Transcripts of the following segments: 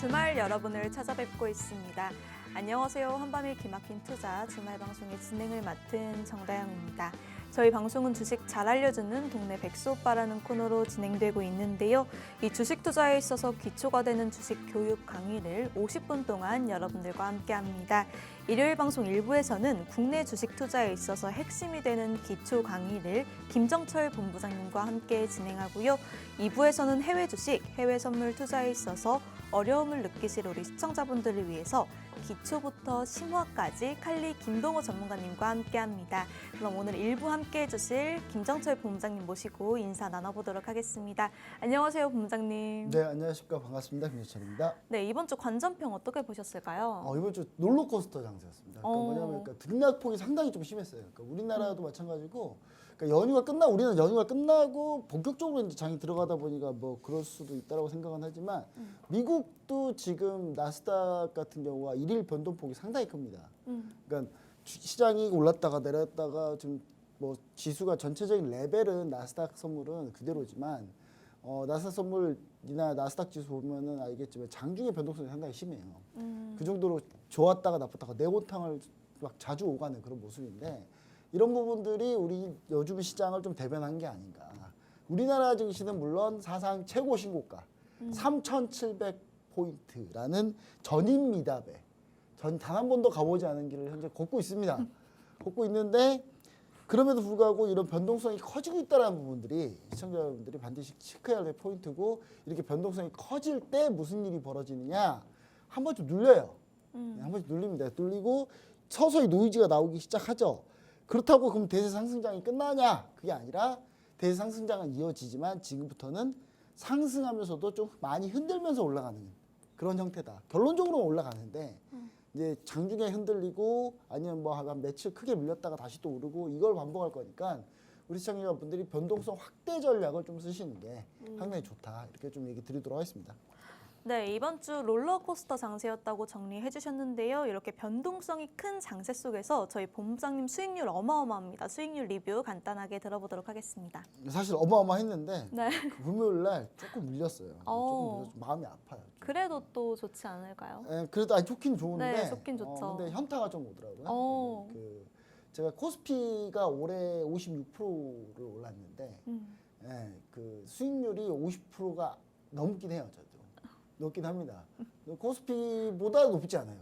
주말 여러분을 찾아뵙고 있습니다. 안녕하세요. 한밤의 기막힌 투자 주말 방송의 진행을 맡은 정다영입니다. 저희 방송은 주식 잘 알려주는 동네 백수오빠라는 코너로 진행되고 있는데요. 이 주식 투자에 있어서 기초가 되는 주식 교육 강의를 50분 동안 여러분들과 함께합니다. 일요일 방송 1부에서는 국내 주식 투자에 있어서 핵심이 되는 기초 강의를 김정철 본부장님과 함께 진행하고요. 2부에서는 해외 주식, 해외 선물 투자에 있어서 어려움을 느끼실 우리 시청자분들을 위해서 기초부터 심화까지 칼리 김동호 전문가님과 함께합니다. 그럼 오늘 1부 함께해 주실 김정철 본부장님 모시고 인사 나눠보도록 하겠습니다. 안녕하세요, 본부장님. 네, 안녕하십니까. 반갑습니다. 김정철입니다. 네, 이번 주 관전평 어떻게 보셨을까요? 이번 주 롤러코스터 장세였습니다. 그러니까 뭐냐면 등락폭이 상당히 좀 심했어요. 그러니까 우리나라도 마찬가지고, 그러니까 연휴가 끝나 우리는 연휴가 끝나고 본격적으로 이제 장이 들어가다 보니까 뭐 그럴 수도 있다라고 생각은 하지만 미국도 지금 나스닥 같은 경우가 일일 변동폭이 상당히 큽니다. 그러니까 시장이 올랐다가 내렸다가 좀 뭐 지수가 전체적인 레벨은 나스닥 선물은 그대로지만 나스닥 선물이나 나스닥 지수 보면은 알겠지만 장중의 변동성이 상당히 심해요. 그 정도로 좋았다가 나빴다가 네모탕을 막 자주 오가는 그런 모습인데 이런 부분들이 우리 요즘 시장을 좀 대변한 게 아닌가. 우리나라 증시는 물론 사상 최고 신고가 3,700포인트라는 전임 미답에 단 한 번도 가보지 않은 길을 현재 걷고 있습니다. 걷고 있는데 그럼에도 불구하고 이런 변동성이 커지고 있다는 부분들이 시청자 여러분들이 반드시 체크해야 될 포인트고 이렇게 변동성이 커질 때 무슨 일이 벌어지느냐 한 번쯤 눌려요. 한 번쯤 눌립니다. 눌리고 서서히 노이즈가 나오기 시작하죠. 그렇다고 그럼 대세 상승장이 끝나냐? 그게 아니라 대세 상승장은 이어지지만 지금부터는 상승하면서도 좀 많이 흔들면서 올라가는 그런 형태다. 결론적으로는 올라가는데 이제 장중에 흔들리고 아니면 뭐 한 며칠 크게 밀렸다가 다시 또 오르고 이걸 반복할 거니까 우리 시청자분들이 변동성 확대 전략을 좀 쓰시는 게 상당히 좋다. 이렇게 좀 얘기 드리도록 하겠습니다. 네, 이번 주 롤러코스터 장세였다고 정리해 주셨는데요. 이렇게 변동성이 큰 장세 속에서 저희 본부장님 수익률 어마어마합니다. 수익률 리뷰 간단하게 들어보도록 하겠습니다. 사실 어마어마했는데 네. 그 금요일 날 조금 밀렸어요. 조금 밀려서 마음이 아파요. 좀. 그래도 또 좋지 않을까요? 그래도 아니 좋긴 좋은데. 네, 좋긴 좋죠. 근데 현타가 좀 오더라고요. 제가 코스피가 올해 56%를 올랐는데 그 수익률이 50%가 넘긴 해요. 저도 높긴 합니다. 코스피보다 높지 않아요.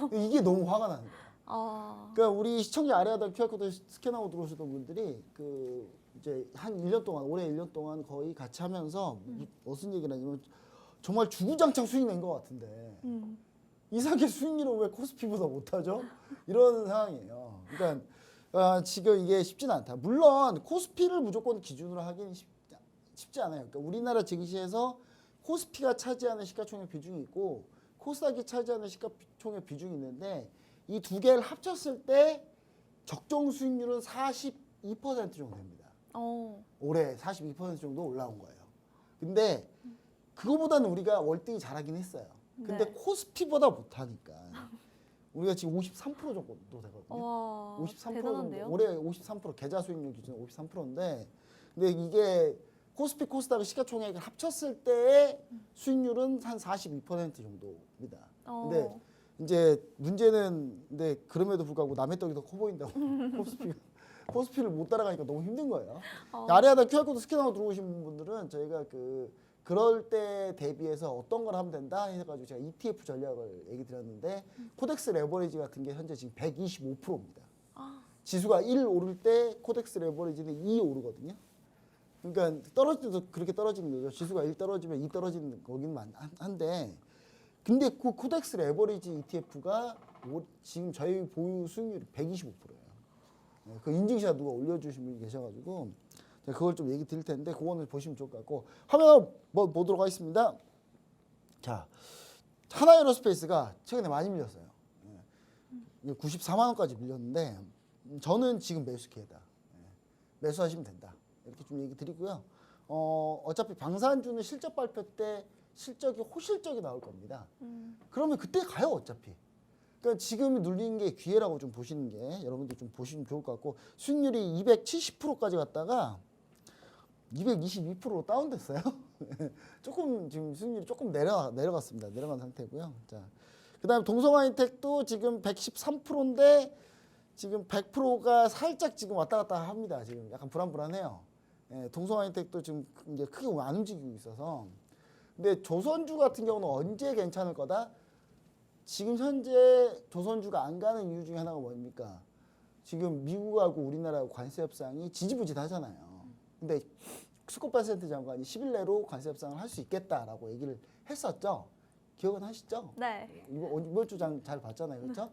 근데 이게 너무 화가 나는 거예요. 그러니까 우리 시청자 아래 하단 QR코드 스캔하고 들어오시던 분들이 그 이제 한 1년 동안 올해 1년 동안 거의 같이 하면서 무슨 얘기를 하냐면 정말 주구장창 수익 낸 것 같은데 이상하게 수익률은 왜 코스피보다 못하죠? 이런 상황이에요. 그러니까 지금 이게 쉽지는 않다. 물론 코스피를 무조건 기준으로 하기는 쉽지 않아요. 그러니까 우리나라 증시에서 코스피가 차지하는 시가총액 비중이 있고 코스닥이 차지하는 시가총액 비중이 있는데 이 두 개를 합쳤을 때 적정 수익률은 42% 정도 됩니다. 올해 42% 정도 올라온 거예요. 근데 그거보다는 우리가 월등히 잘하긴 했어요. 근데 코스피보다 못하니까 우리가 지금 53% 정도 되거든요. 와, 53% 대단한데요? 정도, 올해 53% 계좌 수익률 기준 53%인데 근데 이게 코스피 코스닥의 시가총액을 합쳤을 때의 수익률은 한 42% 정도입니다. 근데 이제 문제는 근데 그럼에도 불구하고 남의 떡이 더 커 보인다고 코스피를 못 따라가니까 너무 힘든 거예요. 아래하다 QR코드 스캔하고 들어오신 분들은 저희가 그럴 때 대비해서 어떤 걸 하면 된다 해가지고 제가 ETF 전략을 얘기 드렸는데 코덱스 레버리지 같은 게 현재 지금 125%입니다. 지수가 1 오를 때 코덱스 레버리지는 2 오르거든요. 그러니까 떨어질 때도 그렇게 떨어지는 거죠. 지수가 1 떨어지면 2 떨어지는 거긴 한데 근데 그 코덱스 레버리지 ETF가 지금 저희 보유 수익률이 125%예요. 그 인증샷 누가 올려주신 분이 계셔가지고 제가 그걸 좀 얘기 드릴 텐데 그거는 보시면 좋을 것 같고 화면 한번 보도록 하겠습니다. 자, 하나에어로스페이스가 최근에 많이 밀렸어요. 94만 원까지 밀렸는데 저는 지금 매수 기회다. 매수하시면 된다. 이렇게 좀 얘기 드리고요. 어차피 방산주는 실적 발표 때 실적이 호실적이 나올 겁니다. 그러면 그때 가요 어차피. 그러니까 지금 눌린 게 기회라고 좀 보시는 게 여러분들 좀 보시면 좋을 것 같고 수익률이 270%까지 갔다가 222%로 다운됐어요. 조금 지금 수익률이 조금 내려갔습니다. 내려간 상태고요. 자, 그다음에 동성화인텍도 지금 113%인데 지금 100%가 살짝 지금 왔다 갔다 합니다. 지금 약간 불안해요. 예, 동성화인텍도 지금 이제 크게 안 움직이고 있어서. 근데 조선주 같은 경우는 언제 괜찮을 거다? 지금 현재 조선주가 안 가는 이유 중에 하나가 뭡니까? 지금 미국하고 우리나라하고 관세 협상이 지지부진하잖아요. 근데 스콧 베센트 장관이 10일 내로 관세 협상을 할 수 있겠다라고 얘기를 했었죠. 기억은 하시죠? 네. 이번 주 장 잘 봤잖아요, 그렇죠?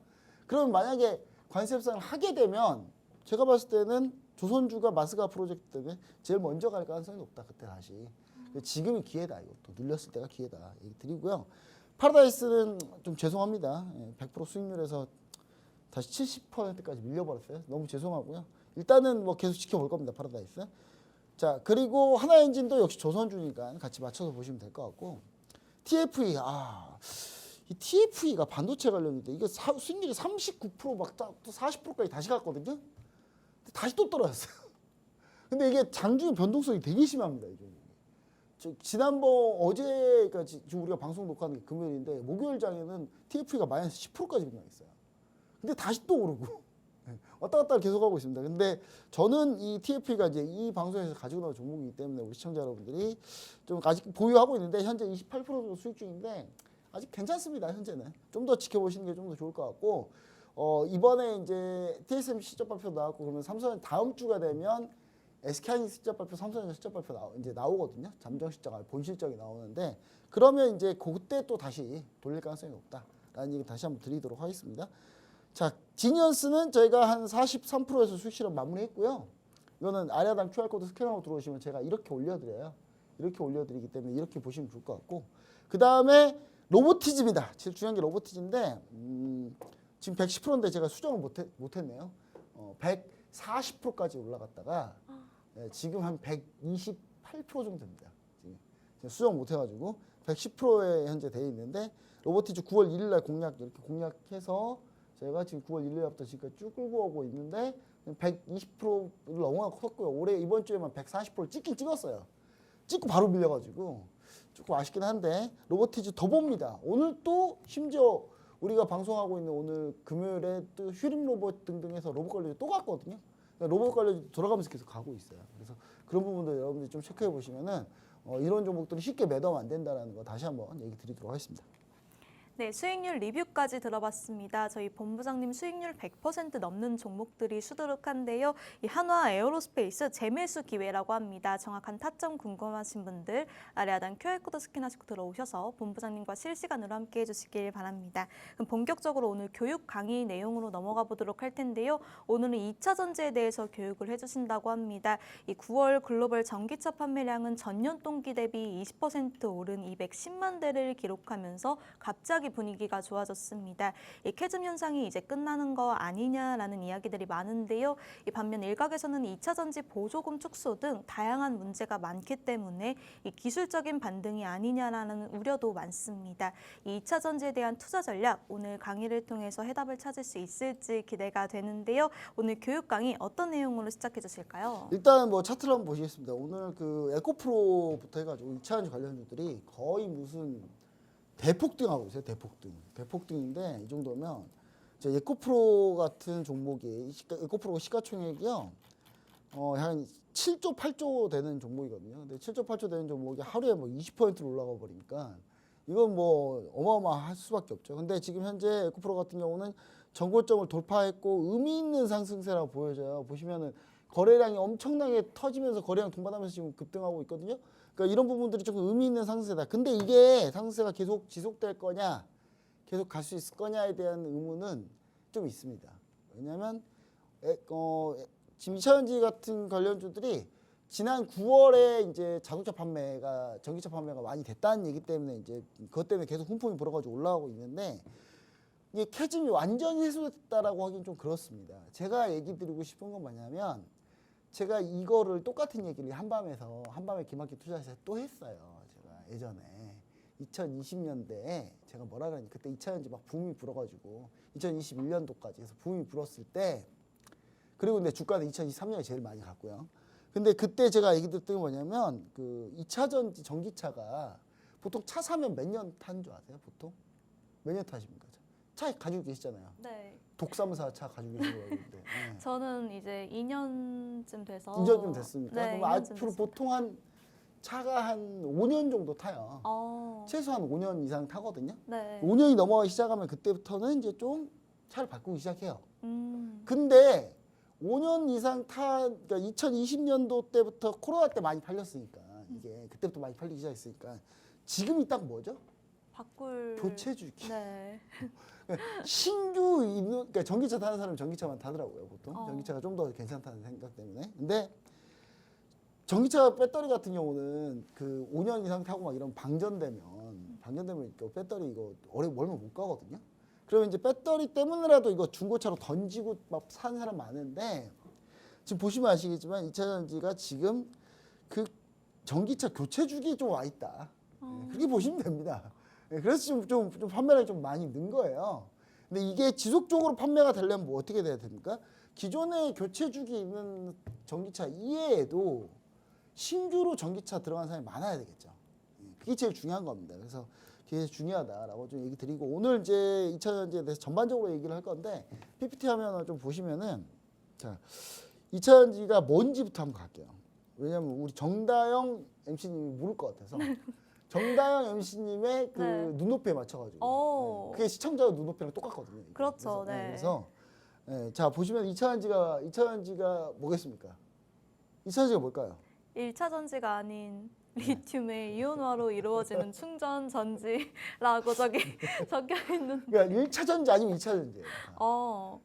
그럼 만약에 관세 협상을 하게 되면 제가 봤을 때는 조선주가 마스가 프로젝트 때문에 제일 먼저 갈 가능성이 높다. 그때 다시. 지금이 기회다. 이것도 눌렸을 때가 기회다. 얘기 드리고요. 파라다이스는 좀 죄송합니다. 100% 수익률에서 다시 70%까지 밀려버렸어요. 너무 죄송하고요. 일단은 뭐 계속 지켜볼 겁니다. 파라다이스. 자, 그리고 하나엔진도 역시 조선주니까 같이 맞춰서 보시면 될 것 같고, TFE, 이 TFE가 반도체 관련인데 이거 수익률이 39% 막 또 40%까지 다시 갔거든요. 근데 다시 또 떨어졌어요. 근데 이게 장중에 변동성이 되게 심합니다. 이 종목이. 지난번 어제가 지금 우리가 방송 녹화하는 게 금요일인데 목요일 장에는 TFE가 마이너스 10%까지 급락했어요. 근데 다시 또 오르고 왔다 갔다 계속하고 있습니다. 근데 저는 이 TFE가 이제 이 방송에서 가지고 나온 종목이기 때문에 우리 시청자 여러분들이 좀 아직 보유하고 있는데 현재 28% 정도 수익 중인데 아직 괜찮습니다. 현재는 좀 더 지켜보시는 게 좀 더 좋을 것 같고, 이번에 이제 TSMC 실적 발표 나왔고, 그러면 삼성은 다음 주가 되면 SK하이닉스 실적 발표, 삼성전자 실적 발표 이제 나오거든요. 잠정 실적, 본 실적이 나오는데, 그러면 이제 그때 또 다시 돌릴 가능성이 높다라는 얘기 다시 한번 드리도록 하겠습니다. 자, 지니언스는 저희가 한 43%에서 수익 실험 마무리했고요. 이거는 아래하단 QR코드 스캔하고 들어오시면 제가 이렇게 올려드려요. 이렇게 올려드리기 때문에 이렇게 보시면 좋을 것 같고, 그 다음에 로보티즘이다. 제일 중요한 게 로보티즘인데 지금 110%인데 제가 수정을 못했네요. 140%까지 올라갔다가 지금 한 128% 정도 됩니다. 지금 수정 못해가지고 110%에 현재 돼 있는데, 로보티즘 9월 1일 날 이렇게 공략해서 제가 지금 9월 1일 날부터 지금까지 쭉 끌고 오고 있는데 120%를 넘어가고 컸고요. 올해 이번 주에만 140%를 찍긴 찍었어요. 찍고 바로 밀려가지고 조금 아쉽긴 한데, 로보티즈 더 봅니다. 오늘 또 심지어 우리가 방송하고 있는 오늘 금요일에 또 휴림 로봇 등등 해서 로봇 관련주 또 갔거든요. 로봇 관련주 돌아가면서 계속 가고 있어요. 그래서 그런 부분들 여러분들이 좀 체크해 보시면은 이런 종목들이 쉽게 매도하면 안 된다는 거 다시 한번 얘기 드리도록 하겠습니다. 네, 수익률 리뷰까지 들어봤습니다. 저희 본부장님 수익률 100% 넘는 종목들이 수두룩한데요. 이 한화 에어로스페이스 재매수 기회라고 합니다. 정확한 타점 궁금하신 분들 아래 하단 QR코드 스캔하시고 들어오셔서 본부장님과 실시간으로 함께 해주시길 바랍니다. 그럼 본격적으로 오늘 교육 강의 내용으로 넘어가 보도록 할 텐데요. 오늘은 2차 전지에 대해서 교육을 해주신다고 합니다. 이 9월 글로벌 전기차 판매량은 전년 동기 대비 20% 오른 210만 대를 기록하면서 갑자기 분위기가 좋아졌습니다. 이 캐즘 현상이 이제 끝나는 거 아니냐라는 이야기들이 많은데요. 이 반면 일각에서는 2차 전지 보조금 축소 등 다양한 문제가 많기 때문에 이 기술적인 반등이 아니냐라는 우려도 많습니다. 이 2차 전지에 대한 투자 전략 오늘 강의를 통해서 해답을 찾을 수 있을지 기대가 되는데요. 오늘 교육 강의 어떤 내용으로 시작해 주실까요? 일단 뭐 차트를 한번 보시겠습니다. 오늘 그 에코프로부터 해가지고 2차 전지 관련주들이 거의 무슨 대폭등하고 있어요. 대폭등인데 이 정도면 이제 에코프로 같은 종목이 에코프로 시가총액이요. 한 7조 8조 되는 종목이거든요. 근데 7조 8조 되는 종목이 하루에 뭐 20%로 올라가 버리니까 이건 뭐 어마어마할 수밖에 없죠. 근데 지금 현재 에코프로 같은 경우는 전고점을 돌파했고 의미 있는 상승세라고 보여져요. 보시면은 거래량이 엄청나게 터지면서 거래량 동반하면서 지금 급등하고 있거든요. 그러니까 이런 부분들이 조금 의미 있는 상승세다. 근데 이게 상승세가 계속 지속될 거냐, 계속 갈 수 있을 거냐에 대한 의문은 좀 있습니다. 왜냐하면 지금 2차전지 같은 관련주들이 지난 9월에 이제 전기차 판매가 많이 됐다는 얘기 때문에 이제 그것 때문에 계속 훈풍이 불어가지고 올라가고 있는데, 이게 캐즘이 완전히 해소됐다라고 하긴 좀 그렇습니다. 제가 얘기 드리고 싶은 건 뭐냐면, 제가 이거를 똑같은 얘기를 한밤에 기막힌 투자에서 또 했어요. 제가 예전에 2020년대에 제가 뭐라 그러니 그때 2차전지 막 붐이 불어가지고 2021년도까지 해서 붐이 불었을 때, 그리고 근데 주가는 2023년에 제일 많이 갔고요. 근데 그때 제가 얘기 드렸던 게 뭐냐면 그 2차 전지 전기차가 보통 차 사면 몇 년 타는 줄 아세요? 보통 몇 년 타십니까? 차 가지고 계시잖아요. 네. 독삼사 차 가지고 계시고 있는데. 네. 저는 이제 2년쯤 돼서 2년쯤 됐습니까? 네, 그럼 2년쯤 앞으로 됐습니다. 보통 한 차가 한 5년 정도 타요. 어. 최소한 5년 이상 타거든요. 네. 5년이 넘어가기 시작하면 그때부터는 이제 좀 차를 바꾸기 시작해요. 음. 근데 5년 이상 그러니까 2020년도 때부터 코로나 때 많이 팔렸으니까 이게 그때부터 많이 팔리기 시작했으니까 지금이 딱 뭐죠? 바꿀 교체 주기. 네. 신규 그러니까 전기차 타는 사람은 전기차만 타더라고요 보통. 어. 전기차가 좀 더 괜찮다는 생각 때문에. 근데 전기차 배터리 같은 경우는 그 5년 이상 타고 막 이런 방전되면 그 배터리 이거 얼마 못 가거든요. 그러면 이제 배터리 때문에라도 이거 중고차로 던지고 막 사는 사람 많은데 지금 보시면 아시겠지만 2차 전지가 지금 그 전기차 교체 주기에 좀 와 있다. 그렇게 보시면 됩니다. 그래서 좀 판매량이 좀 많이 는 거예요. 근데 이게 지속적으로 판매가 되려면 뭐 어떻게 돼야 됩니까? 기존에 교체 주기 있는 전기차 이외에도 신규로 전기차 들어간 사람이 많아야 되겠죠. 그게 제일 중요한 겁니다. 그래서 그게 중요하다라고 좀 얘기 드리고 오늘 이제 2차 전지에 대해서 전반적으로 얘기를 할 건데 PPT 화면을 좀 보시면은 자 2차 전지가 뭔지부터 한번 갈게요. 왜냐면 우리 정다영 MC님이 모를 것 같아서 정다영 MC님의 그 네. 눈높이에 맞춰가지고 오. 그게 시청자 눈높이랑 똑같거든요. 이게. 그렇죠. 그래서, 네. 그래서 자 보시면 2차 전지가 뭐겠습니까? 2차 전지가 뭘까요? 1차 전지가 아닌 리튬의 이온화로 이루어지는 충전 전지라고 저기 적혀 있는. 그러니까 1차 전지 아니면 2차 전지예요.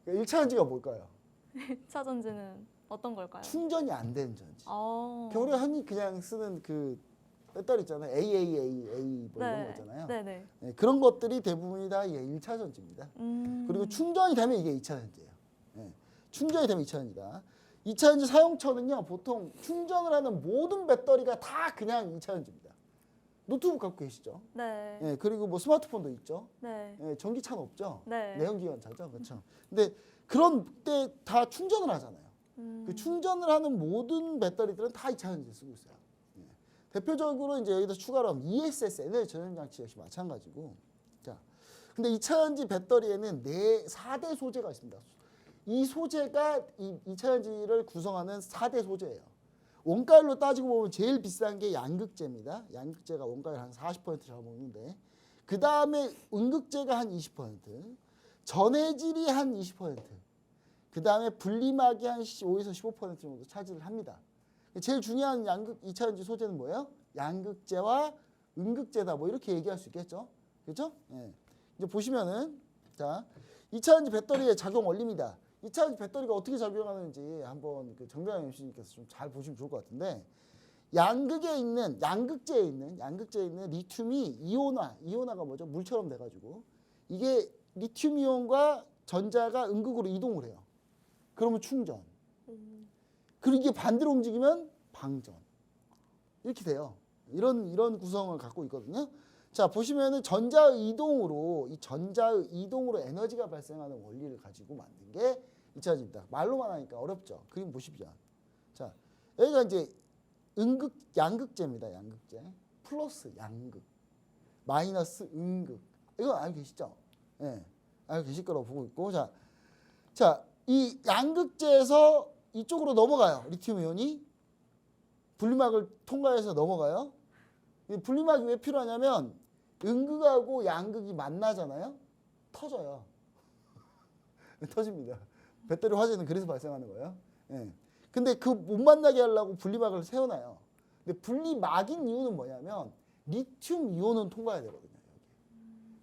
그러니까 1차 전지가 뭘까요? 1차 전지는 어떤 걸까요? 충전이 안 되는 전지. 어. 우리가 흔히 그냥 쓰는 그 배터리 있잖아요. AAA 뭐 이런 네. 거 있잖아요. 네네. 네, 그런 것들이 대부분이 다 이게 1차 전지입니다. 그리고 충전이 되면 이게 2차 전지예요. 네, 충전이 되면 2차 전지다. 2차 전지 사용처는요. 보통 충전을 하는 모든 배터리가 다 그냥 2차 전지입니다. 노트북 갖고 계시죠? 네. 네, 그리고 뭐 스마트폰도 있죠? 네. 네, 전기차는 없죠? 네. 내연기관차죠? 그렇죠? 근데 그런 때 다 충전을 하잖아요. 그 충전을 하는 모든 배터리들은 다 2차 전지 쓰고 있어요. 예. 대표적으로 이제 여기다 추가로 하면 ESS 에너지 전용 장치 역시 마찬가지고. 자, 근데 2차 전지 배터리에는 4대 소재가 있습니다. 이 소재가 이 2차 전지를 구성하는 4대 소재예요. 원가율로 따지고 보면 제일 비싼 게 양극재입니다. 양극재가 원가율 한 40% 잡아먹는데 그 다음에 음극재가 한 20%, 전해질이 한 20%, 그 다음에 분리막이 한 5에서 15% 정도 차지를 합니다. 제일 중요한 2차 전지 소재는 뭐예요? 양극재와 음극재다. 뭐 이렇게 얘기할 수 있겠죠? 그렇죠? 예. 이제 보시면은 자 2차 전지 배터리의 작용 원리입니다. 2차 전지 배터리가 어떻게 작용하는지 한번 그 정다영 MC님께서 좀 잘 보시면 좋을 것 같은데 양극재에 있는 리튬이 이온화가 뭐죠? 물처럼 돼가지고 이게 리튬 이온과 전자가 음극으로 이동을 해요. 그러면 충전. 그리고 이게 반대로 움직이면 방전. 이렇게 돼요. 이런 구성을 갖고 있거든요. 자, 보시면은 전자의 이동으로 에너지가 발생하는 원리를 가지고 만든 게 2차 전지입니다. 말로만 하니까 어렵죠. 그림 보십시오. 자, 여기가 이제 양극재입니다. 양극재. 플러스 양극. 마이너스 음극. 이거 알고 계시죠? 예. 네, 알고 계실 거라고 보고 있고. 자, 이 양극재에서 이쪽으로 넘어가요. 리튬 이온이 분리막을 통과해서 넘어가요. 이 분리막이 왜 필요하냐면 음극하고 양극이 만나잖아요. 터져요. 터집니다. 배터리 화재는 그래서 발생하는 거예요. 예. 근데 그 못 만나게 하려고 분리막을 세워놔요. 근데 분리막인 이유는 뭐냐면 리튬 이온은 통과해야 되거든요.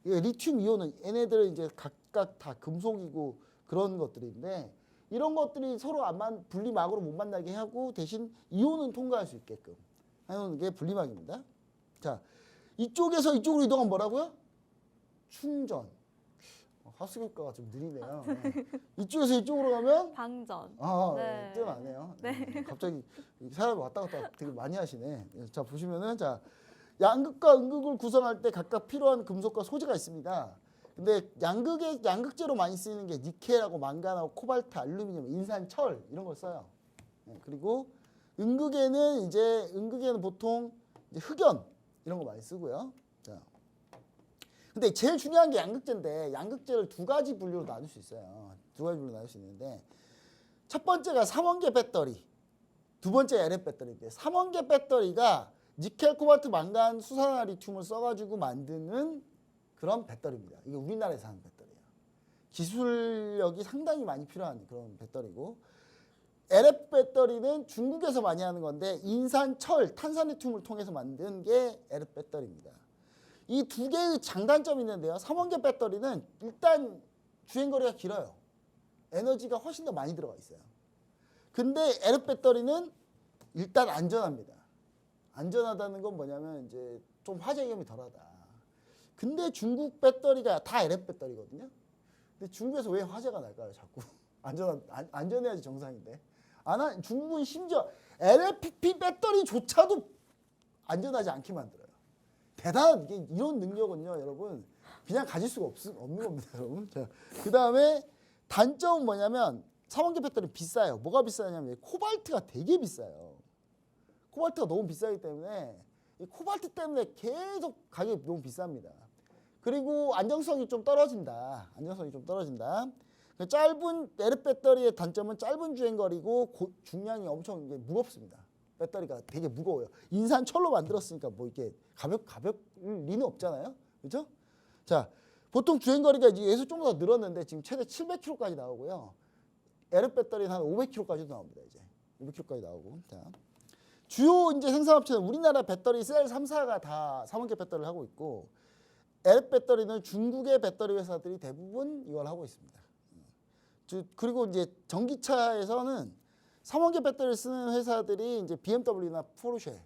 여기. 리튬 이온은 얘네들은 이제 각각 다 금속이고 그런 것들인데 이런 것들이 서로 분리막으로 못 만나게 하고 대신 이온은 통과할 수 있게끔 하는 게 분리막입니다. 자, 이쪽에서 이쪽으로 이동하면 뭐라고요? 충전. 하수교과가 좀 느리네요. 이쪽에서 이쪽으로 가면 방전. 네. 뛰어나네요. 네. 갑자기 사람이 왔다 갔다 되게 많이 하시네. 자, 보시면은 자, 양극과 음극을 구성할 때 각각 필요한 금속과 소재가 있습니다. 근데 양극재로 많이 쓰이는 게 니켈하고 망간하고 코발트, 알루미늄, 인산, 철 이런 걸 써요. 네, 그리고 음극에는 보통 이제 흑연 이런 거 많이 쓰고요. 자. 근데 제일 중요한 게 양극재인데 양극재를 두 가지 분류로 나눌 수 있어요. 두 가지 분류로 나눌 수 있는데 첫 번째가 삼원계 배터리, 두 번째 LF 배터리인데 삼원계 배터리가 니켈, 코발트, 망간, 수산화 리튬을 써가지고 만드는 그런 배터리입니다. 이게 우리나라에서 하는 배터리예요. 기술력이 상당히 많이 필요한 그런 배터리고 LF 배터리는 중국에서 많이 하는 건데 인산, 철, 탄산 리튬을 통해서 만든 게 LF 배터리입니다. 이 두 개의 장단점이 있는데요. 삼원계 배터리는 일단 주행거리가 길어요. 에너지가 훨씬 더 많이 들어가 있어요. 근데 LF 배터리는 일단 안전합니다. 안전하다는 건 뭐냐면 이제 좀 화재 위험이 덜하다. 근데 중국 배터리가 다 LF 배터리거든요. 근데 중국에서 왜 화재가 날까요? 자꾸 안전해야지 정상인데. 중국은 심지어 LFP 배터리조차도 안전하지 않게 만들어요. 대단한 이런 능력은요, 여러분 그냥 가질 수가 없는 겁니다, 여러분. 그 다음에 단점은 뭐냐면 삼원계 배터리 비싸요. 뭐가 비싸냐면 코발트가 되게 비싸요. 코발트가 너무 비싸기 때문에 이 코발트 때문에 계속 가격이 너무 비쌉니다. 그리고 안정성이 좀 떨어진다. 짧은 LF 배터리의 단점은 짧은 주행거리고 중량이 엄청 무겁습니다. 배터리가 되게 무거워요. 인산 철로 만들었으니까 뭐 이렇게 가벼울 리는 없잖아요. 그렇죠? 자, 보통 주행거리가 이제 여기서 좀 더 늘었는데 지금 최대 700km까지 나오고요. LF 배터리는 한 500km까지도 나옵니다. 이제 500km까지 나오고. 자, 주요 이제 생산업체는 우리나라 배터리 셀 3사가 다 삼원계 배터리를 하고 있고 LF 배터리는 중국의 배터리 회사들이 대부분 이걸 하고 있습니다. 그리고 이제 전기차에서는 삼원계 배터리를 쓰는 회사들이 이제 BMW나 포르쉐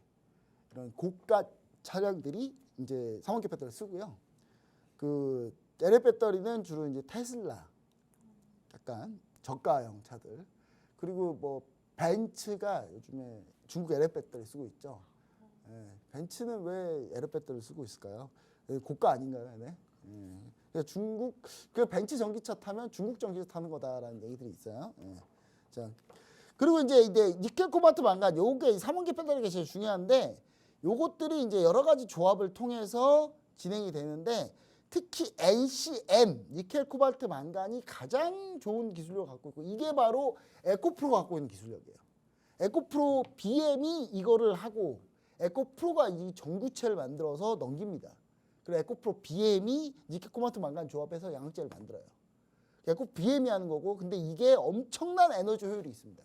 이런 고가 차량들이 이제 삼원계 배터리를 쓰고요. 그 LF 배터리는 주로 이제 테슬라, 약간 저가형 차들, 그리고 뭐 벤츠가 요즘에 중국 LF 배터리 쓰고 있죠. 벤츠는 왜 LF 배터리를 쓰고 있을까요? 고가 아닌가요? 네. 중국 그 벤츠 전기차 타면 중국 전기차 타는 거다라는 얘기들이 있어요. 자, 그리고 이제 니켈, 코발트, 망간 요게 삼원계 배터리가 제일 중요한데 요것들이 이제 여러 가지 조합을 통해서 진행이 되는데 특히 NCM 니켈, 코발트, 망간이 가장 좋은 기술력을 갖고 있고 이게 바로 에코프로가 갖고 있는 기술력이에요. 에코프로 BM이 이거를 하고 에코프로가 이 전구체를 만들어서 넘깁니다. 그리고 에코프로 BM이 니켈, 코발트, 망간 조합해서 양극재를 만들어요. 에코프로 BM이 하는 거고 근데 이게 엄청난 에너지 효율이 있습니다.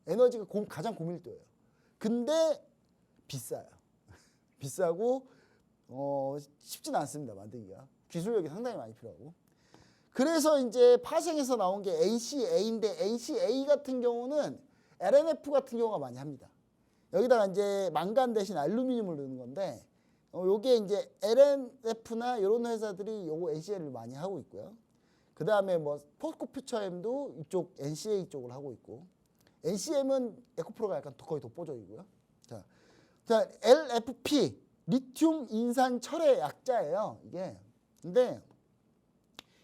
에너지가 가장 고밀도예요. 근데 비싸요. 비싸고 쉽지는 않습니다. 만들기가. 기술력이 상당히 많이 필요하고. 그래서 이제 파생에서 나온 게 NCA인데 NCA 같은 경우는 LNF 같은 경우가 많이 합니다. 여기다가 이제 망간 대신 알루미늄을 넣는 건데 요게 이제 LNF나 이런 회사들이 요거 NCA를 많이 하고 있고요. 그 다음에 뭐 포스코 퓨처엠도 이쪽 NCA 쪽을 하고 있고 NCM은 에코프로가 약간 거의 독보적이고요. 자, LFP 리튬 인산 철의 약자예요. 이게. 근데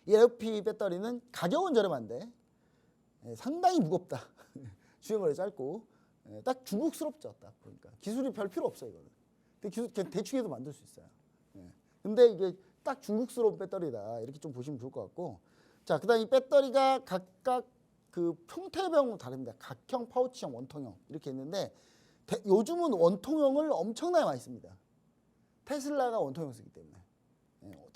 이 LFP 배터리는 가격은 저렴한데 상당히 무겁다. 주행거리 짧고 딱 중국스럽죠. 딱 보니까 기술이 별 필요 없어요. 이거는. 근데 대충 해도 만들 수 있어요. 근데 이게 딱 중국스러운 배터리다. 이렇게 좀 보시면 좋을 것 같고. 자, 그다음 이 배터리가 각각 그 형태별로 다릅니다. 각형, 파우치형, 원통형 이렇게 있는데 요즘은 원통형을 엄청나게 많이 씁니다. 테슬라가 원통형 쓰기 때문에.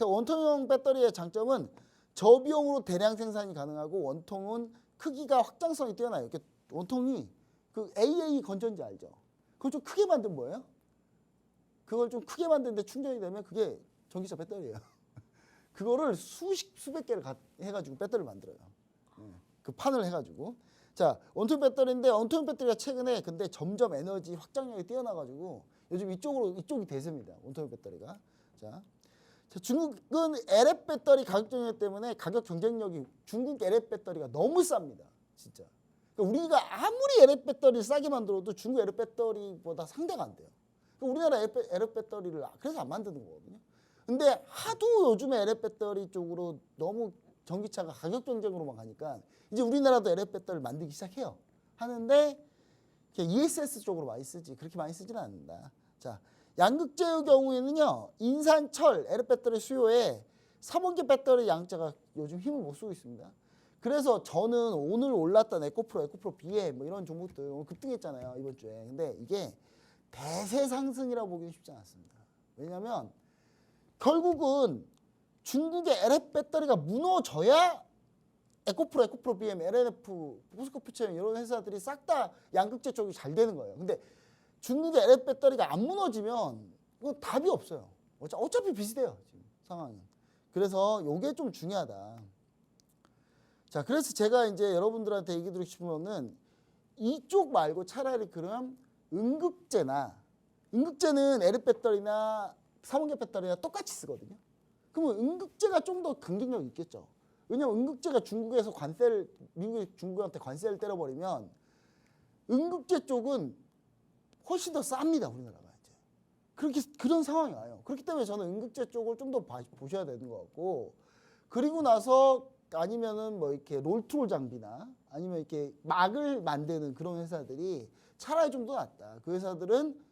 원통형 배터리의 장점은 저비용으로 대량 생산이 가능하고 원통은 크기가 확장성이 뛰어나요. 원통이 그 AA 건전지 알죠? 그걸 좀 크게 만든 뭐예요? 그걸 좀 크게 만드는데 충전이 되면 그게 전기차 배터리예요. 그거를 수백 개를 해가지고 배터리를 만들어요. 그 판을 해가지고. 자, 원통형 배터리인데 원통형 배터리가 최근에 근데 점점 에너지 확장력이 뛰어나가지고 요즘 이쪽이 대세입니다. 원통형 배터리가. 자, 중국은 LF 배터리 가격 경쟁력 때문에 가격 경쟁력이 중국 LF 배터리가 너무 쌉니다. 진짜. 그러니까 우리가 아무리 LF 배터리를 싸게 만들어도 중국 LF 배터리보다 상대가 안 돼요. 그러니까 우리나라 LF 배터리를 그래서 안 만드는 거거든요. 근데 하도 요즘에 LF 배터리 쪽으로 너무 전기차가 가격 경쟁으로만 가니까 이제 우리나라도 LF 배터리를 만들기 시작해요. 하는데 그냥 ESS 쪽으로 많이 쓰지 그렇게 많이 쓰지는 않는다. 자, 양극재의 경우에는요. 인산, 철, LF 배터리 수요에 3원기 배터리 양자가 요즘 힘을 못 쓰고 있습니다. 그래서 저는 오늘 올랐던 에코프로 BM 뭐 이런 종목들 오늘 급등했잖아요. 이번 주에. 근데 이게 대세 상승이라고 보기는 쉽지 않습니다. 왜냐하면 결국은 중국의 LF 배터리가 무너져야 에코프로 BM, LNF, 포스코프체험 이런 회사들이 싹 다 양극재 쪽이 잘 되는 거예요. 근데 중국의 LF 배터리가 안 무너지면 이건 답이 없어요. 어차피 비슷해요. 지금 상황이. 그래서 이게 좀 중요하다. 자, 그래서 제가 이제 여러분들한테 얘기 드리고 싶으면은 이쪽 말고 차라리 그럼 응급제는 LF 배터리나 3원계 배터리나 똑같이 쓰거든요. 그러면 응급제가 좀 더 경쟁력이 있겠죠. 왜냐면 응급제가 중국에서 미국이 중국한테 관세를 때려버리면 응급제 쪽은 훨씬 더 쌉니다. 우리나라가 이제. 그런 상황이 와요. 그렇기 때문에 저는 응급제 쪽을 좀 더 보셔야 되는 것 같고, 그리고 나서 아니면은 뭐 이렇게 롤트롤 장비나 아니면 이렇게 막을 만드는 그런 회사들이 차라리 좀 더 낫다. 그 회사들은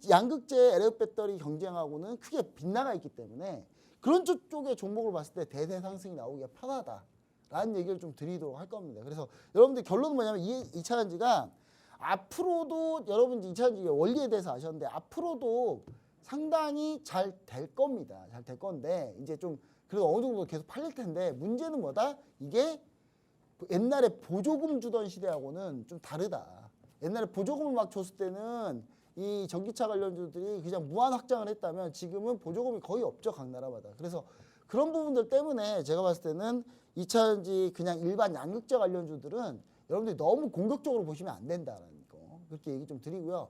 양극재 LF 배터리 경쟁하고는 크게 빗나가 있기 때문에 그런 쪽의 종목을 봤을 때 대세 상승이 나오기가 편하다라는 얘기를 좀 드리도록 할 겁니다. 그래서 여러분들 결론은 뭐냐면 2차 전지가 앞으로도 여러분 2차 전지 원리에 대해서 아셨는데 앞으로도 상당히 잘 될 겁니다. 잘 될 건데 이제 좀 그래도 어느 정도 계속 팔릴 텐데 문제는 뭐다? 이게 옛날에 보조금 주던 시대하고는 좀 다르다. 옛날에 보조금을 막 줬을 때는 이 전기차 관련주들이 그냥 무한 확장을 했다면 지금은 보조금이 거의 없죠. 각 나라마다. 그래서 그런 부분들 때문에 제가 봤을 때는 2차 전지 그냥 일반 양극재 관련주들은 여러분들이 너무 공격적으로 보시면 안 된다라는 거. 그렇게 얘기 좀 드리고요.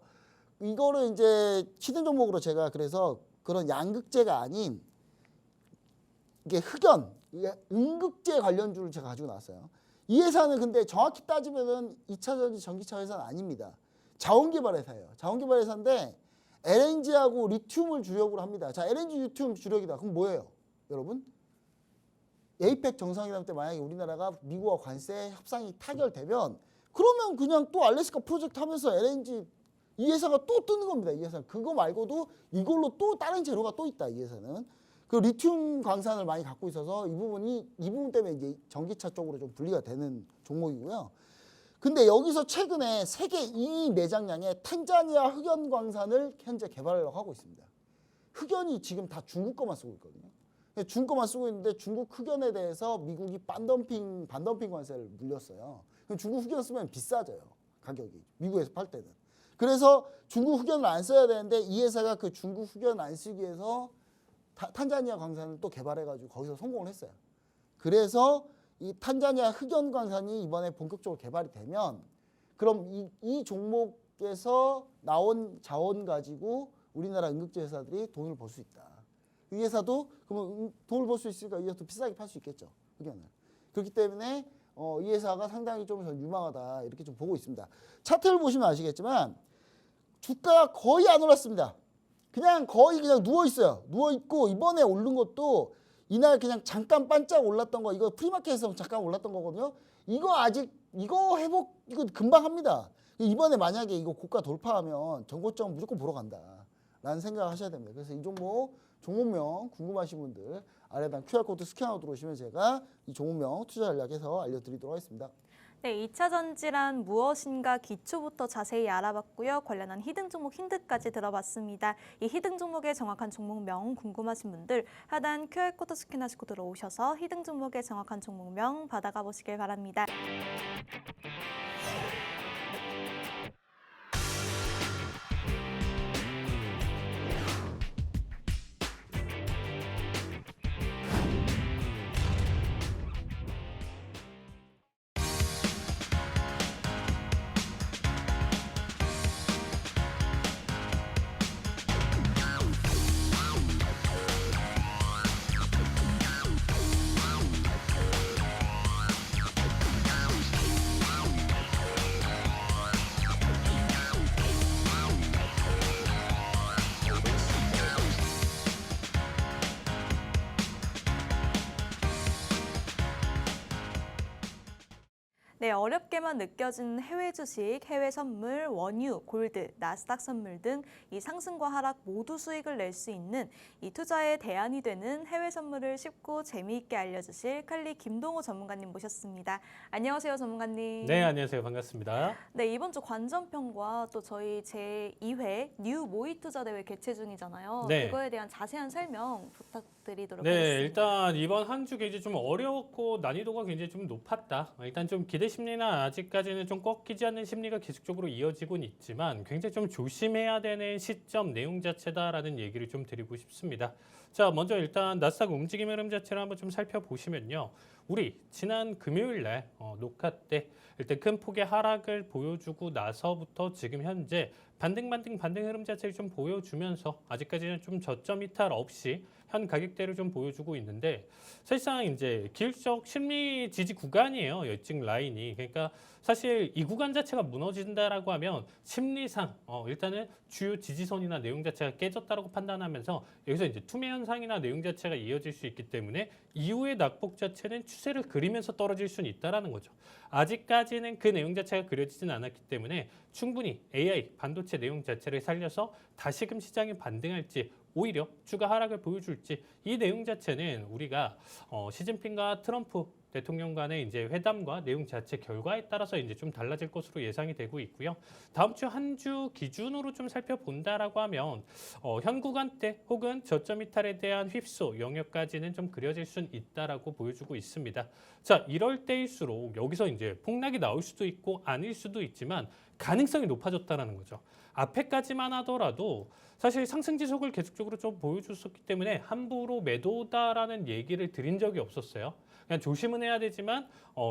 이거를 이제 히든 종목으로 제가 그래서 그런 양극재가 아닌 이게 응급재 관련주를 제가 가지고 나왔어요. 이 회사는 근데 정확히 따지면은 2차 전지 전기차 회사는 아닙니다. 자원개발 회사예요. 자원개발 회사인데 LNG하고 리튬을 주력으로 합니다. 자, LNG 리튬 주력이다. 그럼 뭐예요? 여러분? 에이펙 정상회담 때 만약에 우리나라가 미국과 관세 협상이 타결되면 그러면 그냥 또 알래스카 프로젝트 하면서 LNG 이 회사가 또 뜨는 겁니다. 이 회사는. 그거 말고도 이걸로 또 다른 재료가 또 있다. 이 회사는. 그 리튬 광산을 많이 갖고 있어서 이 부분 때문에 이제 전기차 쪽으로 좀 분리가 되는 종목이고요. 근데 여기서 최근에 세계 2위 매장량의 탄자니아 흑연 광산을 현재 개발하려고 하고 있습니다. 흑연이 지금 다 중국 거만 쓰고 있거든요. 중국 거만 쓰고 있는데 중국 흑연에 대해서 미국이 반덤핑 관세를 물렸어요. 그럼 중국 흑연 쓰면 비싸져요. 가격이. 미국에서 팔 때는. 그래서 중국 흑연을 안 써야 되는데 이 회사가 그 중국 흑연 안 쓰기 위해서 탄자니아 광산을 또 개발해가지고 거기서 성공을 했어요. 그래서 이 탄자니아 흑연 광산이 이번에 본격적으로 개발이 되면 그럼 이 종목에서 나온 자원 가지고 우리나라 응급제 회사들이 돈을 벌 수 있다. 이 회사도 그러면 돈을 벌 수 있으니까 이 회사도 비싸게 팔 수 있겠죠. 흑연을. 그렇기 때문에 이 회사가 상당히 좀 유망하다 이렇게 좀 보고 있습니다. 차트를 보시면 아시겠지만 주가가 거의 안 올랐습니다. 거의 누워 있어요. 누워 있고 이번에 오른 것도 이날 그냥 잠깐 반짝 올랐던 거 이거 프리마켓에서 잠깐 올랐던 거거든요. 이거 금방 합니다. 이번에 만약에 이거 고가 돌파하면 전고점 무조건 보러 간다라는 생각을 하셔야 됩니다. 그래서 이 종목명 궁금하신 분들 아래단 QR코드 스캔하고 들어오시면 제가 이 종목명 투자 전략해서 알려드리도록 하겠습니다. 네, 2차 전지란 무엇인가 기초부터 자세히 알아봤고요. 관련한 히든 종목 힌트까지 들어봤습니다. 이 히든 종목의 정확한 종목명 궁금하신 분들 하단 QR코드 스캔하시고 들어오셔서 히든 종목의 정확한 종목명 받아가 보시길 바랍니다. 네, 어렵게만 느껴진 해외 주식, 해외 선물, 원유, 골드, 나스닥 선물 등 이 상승과 하락 모두 수익을 낼 수 있는 이 투자의 대안이 되는 해외 선물을 쉽고 재미있게 알려주실 칼리 김동호 전문가님 모셨습니다. 안녕하세요, 전문가님. 네, 안녕하세요. 반갑습니다. 네, 이번 주 관전평과 또 저희 제2회 뉴 모의 투자 대회 개최 중이잖아요. 네. 그거에 대한 자세한 설명 부탁드리도록 네, 하겠습니다. 일단 이번 한 주 굉장히 좀 어려웠고 난이도가 굉장히 좀 높았다. 일단 좀 기대 심리나 아직까지는 좀 꺾이지 않는 심리가 계속적으로 이어지고는 있지만 굉장히 좀 조심해야 되는 시점 내용 자체다라는 얘기를 좀 드리고 싶습니다. 자, 먼저 일단 나스닥 움직임 흐름 자체를 한번 좀 살펴보시면요. 우리 지난 금요일 날 녹화 때 일단 큰 폭의 하락을 보여주고 나서부터 지금 현재 반등 흐름 자체를 좀 보여주면서 아직까지는 좀 저점 이탈 없이 현 가격대를 좀 보여주고 있는데 사실상 이제 기술적 심리 지지 구간이에요. 예측 라인이. 그러니까 사실 이 구간 자체가 무너진다라고 하면 심리상 일단은 주요 지지선이나 내용 자체가 깨졌다라고 판단하면서 여기서 이제 투매 현상이나 내용 자체가 이어질 수 있기 때문에 이후의 낙폭 자체는 추세를 그리면서 떨어질 수는 있다라는 거죠. 아직까지는 그 내용 자체가 그려지진 않았기 때문에 충분히 AI 반도체 내용 자체를 살려서 다시금 시장이 반등할지 오히려 추가 하락을 보여줄지 이 내용 자체는 우리가 시진핑과 트럼프 대통령 간의 이제 회담과 내용 자체 결과에 따라서 이제 좀 달라질 것으로 예상이 되고 있고요. 다음 주 한 주 기준으로 좀 살펴본다라고 하면 현 구간대 혹은 저점 이탈에 대한 휩소 영역까지는 좀 그려질 수는 있다라고 보여주고 있습니다. 자, 이럴 때일수록 여기서 이제 폭락이 나올 수도 있고 아닐 수도 있지만 가능성이 높아졌다라는 거죠. 앞에까지만 하더라도 사실 상승 지속을 계속적으로 좀 보여줬었기 때문에 함부로 매도다라는 얘기를 드린 적이 없었어요. 그냥 조심은 해야 되지만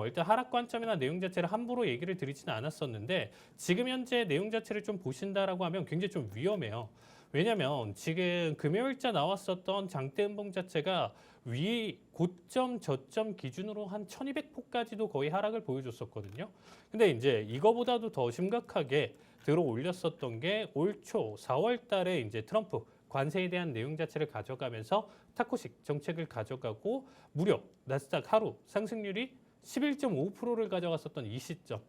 일단 하락 관점이나 내용 자체를 함부로 얘기를 드리지는 않았었는데 지금 현재 내용 자체를 좀 보신다라고 하면 굉장히 좀 위험해요. 왜냐하면 지금 금요일자 나왔었던 장대 음봉 자체가 위 고점 저점 기준으로 한 1200포까지도 거의 하락을 보여줬었거든요. 근데 이제 이거보다도 더 심각하게 들어 올렸었던 게 올 초 4월 달에 이제 트럼프 관세에 대한 내용 자체를 가져가면서 타코식 정책을 가져가고 무려 나스닥 하루 상승률이 11.5%를 가져갔었던 이 시점.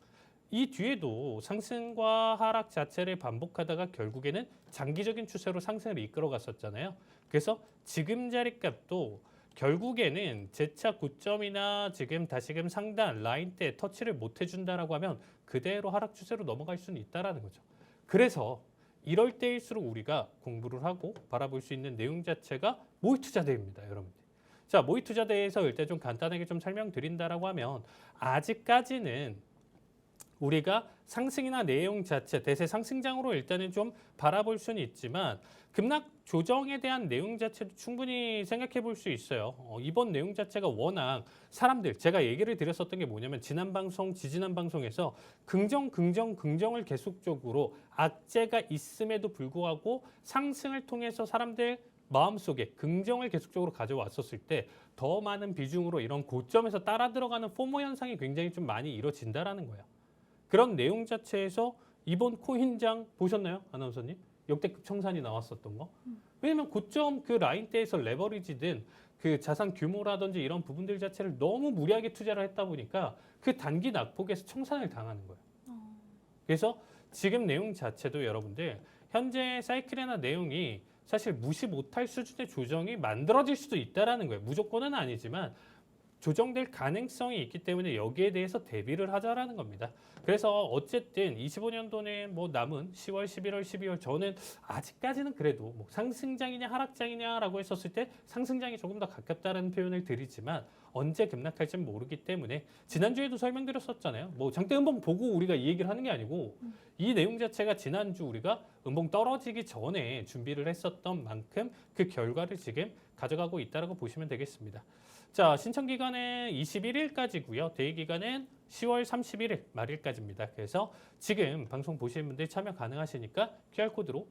이 뒤에도 상승과 하락 자체를 반복하다가 결국에는 장기적인 추세로 상승을 이끌어 갔었잖아요. 그래서 지금 자리값도 결국에는 재차 고점이나 지금 다시금 상단 라인대 터치를 못 해준다라고 하면 그대로 하락 추세로 넘어갈 수는 있다라는 거죠. 그래서 이럴 때일수록 우리가 공부를 하고 바라볼 수 있는 내용 자체가 모의 투자대입니다, 여러분들. 자, 모의 투자대에서 일단 좀 간단하게 좀 설명드린다라고 하면 아직까지는 우리가 상승이나 내용 자체, 대세 상승장으로 일단은 좀 바라볼 수는 있지만 급락 조정에 대한 내용 자체도 충분히 생각해 볼 수 있어요. 이번 내용 자체가 워낙 사람들, 제가 얘기를 드렸었던 게 뭐냐면 지난 방송, 지지난 방송에서 긍정을 계속적으로 악재가 있음에도 불구하고 상승을 통해서 사람들 마음속에 긍정을 계속적으로 가져왔었을 때 더 많은 비중으로 이런 고점에서 따라 들어가는 포모 현상이 굉장히 좀 많이 이루어진다라는 거예요. 그런 내용 자체에서 이번 코인장 보셨나요, 아나운서님? 역대급 청산이 나왔었던 거. 왜냐면 고점 그 라인대에서 레버리지든 그 자산 규모라든지 이런 부분들 자체를 너무 무리하게 투자를 했다 보니까 그 단기 낙폭에서 청산을 당하는 거예요. 그래서 지금 내용 자체도 여러분들 현재 사이클이나 내용이 사실 무시 못할 수준의 조정이 만들어질 수도 있다라는 거예요. 무조건은 아니지만 조정될 가능성이 있기 때문에 여기에 대해서 대비를 하자라는 겁니다. 그래서 어쨌든 25년도는 뭐 남은 10월, 11월, 12월 저는 아직까지는 그래도 뭐 상승장이냐 하락장이냐라고 했었을 때 상승장이 조금 더 가깝다는 표현을 드리지만 언제 급락할지는 모르기 때문에 지난주에도 설명드렸었잖아요. 뭐 장대 음봉 보고 우리가 이 얘기를 하는 게 아니고 이 내용 자체가 지난주 우리가 음봉 떨어지기 전에 준비를 했었던 만큼 그 결과를 지금 가져가고 있다라고 보시면 되겠습니다. 자, 신청 기간은 21일까지고요. 대기 기간은 10월 31일 말일까지입니다. 그래서 지금 방송 보시는 분들 참여 가능하시니까 QR코드로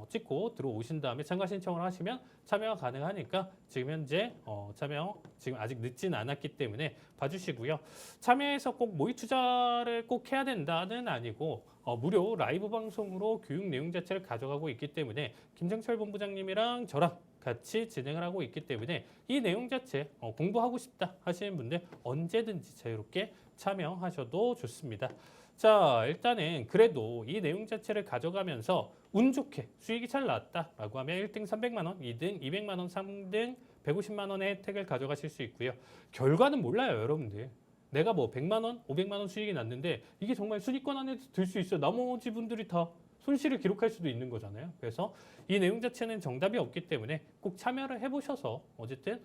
찍고 들어오신 다음에 참가 신청을 하시면 참여가 가능하니까 지금 현재 참여 지금 아직 늦진 않았기 때문에 봐주시고요. 참여해서 꼭 모의 투자를 꼭 해야 된다는 아니고 무료 라이브 방송으로 교육 내용 자체를 가져가고 있기 때문에 김정철 본부장님이랑 저랑 같이 진행을 하고 있기 때문에 이 내용 자체 공부하고 싶다 하시는 분들 언제든지 자유롭게 참여하셔도 좋습니다. 자, 일단은 그래도 이 내용 자체를 가져가면서 운 좋게 수익이 잘 났다라고 하면 1등 300만 원, 2등 200만 원, 3등 150만 원의 혜택을 가져가실 수 있고요. 결과는 몰라요, 여러분들. 내가 뭐 100만 원, 500만 원 수익이 났는데 이게 정말 순위권 안에 들 수 있어요. 나머지 분들이 다 손실을 기록할 수도 있는 거잖아요. 그래서 이 내용 자체는 정답이 없기 때문에 꼭 참여를 해보셔서 어쨌든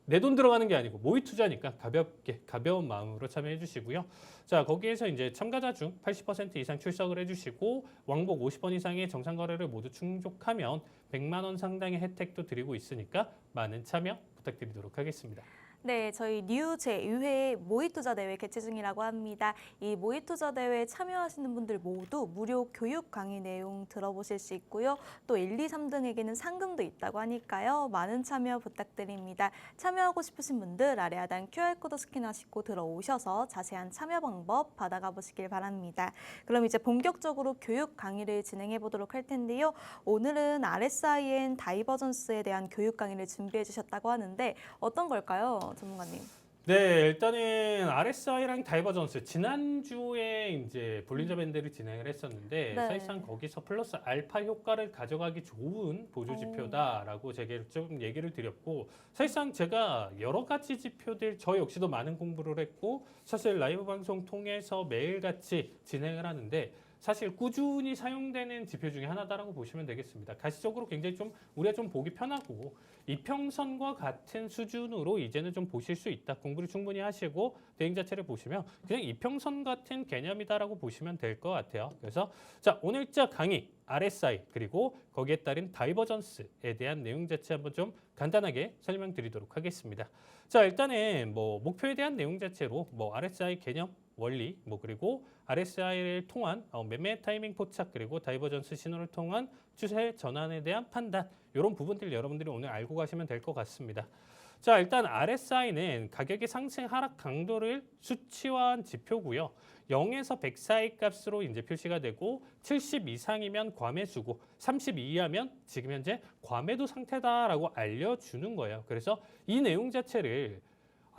내 돈 들어가는 게 아니고 모의 투자니까 가볍게 가벼운 마음으로 참여해 주시고요. 자, 거기에서 이제 참가자 중 80% 이상 출석을 해 주시고 왕복 50원 이상의 정상 거래를 모두 충족하면 100만 원 상당의 혜택도 드리고 있으니까 많은 참여 부탁드리도록 하겠습니다. 네, 저희 뉴 제2회 모의투자 대회 개최 중이라고 합니다. 이 모의투자 대회에 참여하시는 분들 모두 무료 교육 강의 내용 들어보실 수 있고요. 또 1, 2, 3등에게는 상금도 있다고 하니까요. 많은 참여 부탁드립니다. 참여하고 싶으신 분들 아래 하단 QR코드 스캔하시고 들어오셔서 자세한 참여 방법 받아가 보시길 바랍니다. 그럼 이제 본격적으로 교육 강의를 진행해 보도록 할 텐데요. 오늘은 RSIN 다이버전스에 대한 교육 강의를 준비해 주셨다고 하는데 어떤 걸까요? 전문가님. 네, 일단은 RSI랑 다이버전스 지난주에 이제 볼린저 밴드를 진행을 했었는데 네. 사실상 거기서 플러스 알파 효과를 가져가기 좋은 보조 지표다라고 제가 좀 얘기를 드렸고 사실상 제가 여러 가지 지표들 저 역시도 많은 공부를 했고 사실 라이브 방송 통해서 매일같이 진행을 하는데 사실 꾸준히 사용되는 지표 중에 하나다라고 보시면 되겠습니다. 가시적으로 굉장히 좀 우리가 좀 보기 편하고 이평선과 같은 수준으로 이제는 좀 보실 수 있다. 공부를 충분히 하시고 대응 자체를 보시면 그냥 이평선 같은 개념이다라고 보시면 될 것 같아요. 그래서 자, 오늘자 강의 RSI 그리고 거기에 따른 다이버전스에 대한 내용 자체 한번 좀 간단하게 설명드리도록 하겠습니다. 자, 일단은 뭐 목표에 대한 내용 자체로 뭐 RSI 개념 원리, 뭐 그리고 RSI를 통한 매매 타이밍 포착 그리고 다이버전스 신호를 통한 추세 전환에 대한 판단 이런 부분들 여러분들이 오늘 알고 가시면 될 것 같습니다. 자, 일단 RSI는 가격의 상승 하락 강도를 수치화한 지표고요. 0에서 100 사이 값으로 이제 표시가 되고 70 이상이면 과매수고 30 이하면 지금 현재 과매도 상태다라고 알려주는 거예요. 그래서 이 내용 자체를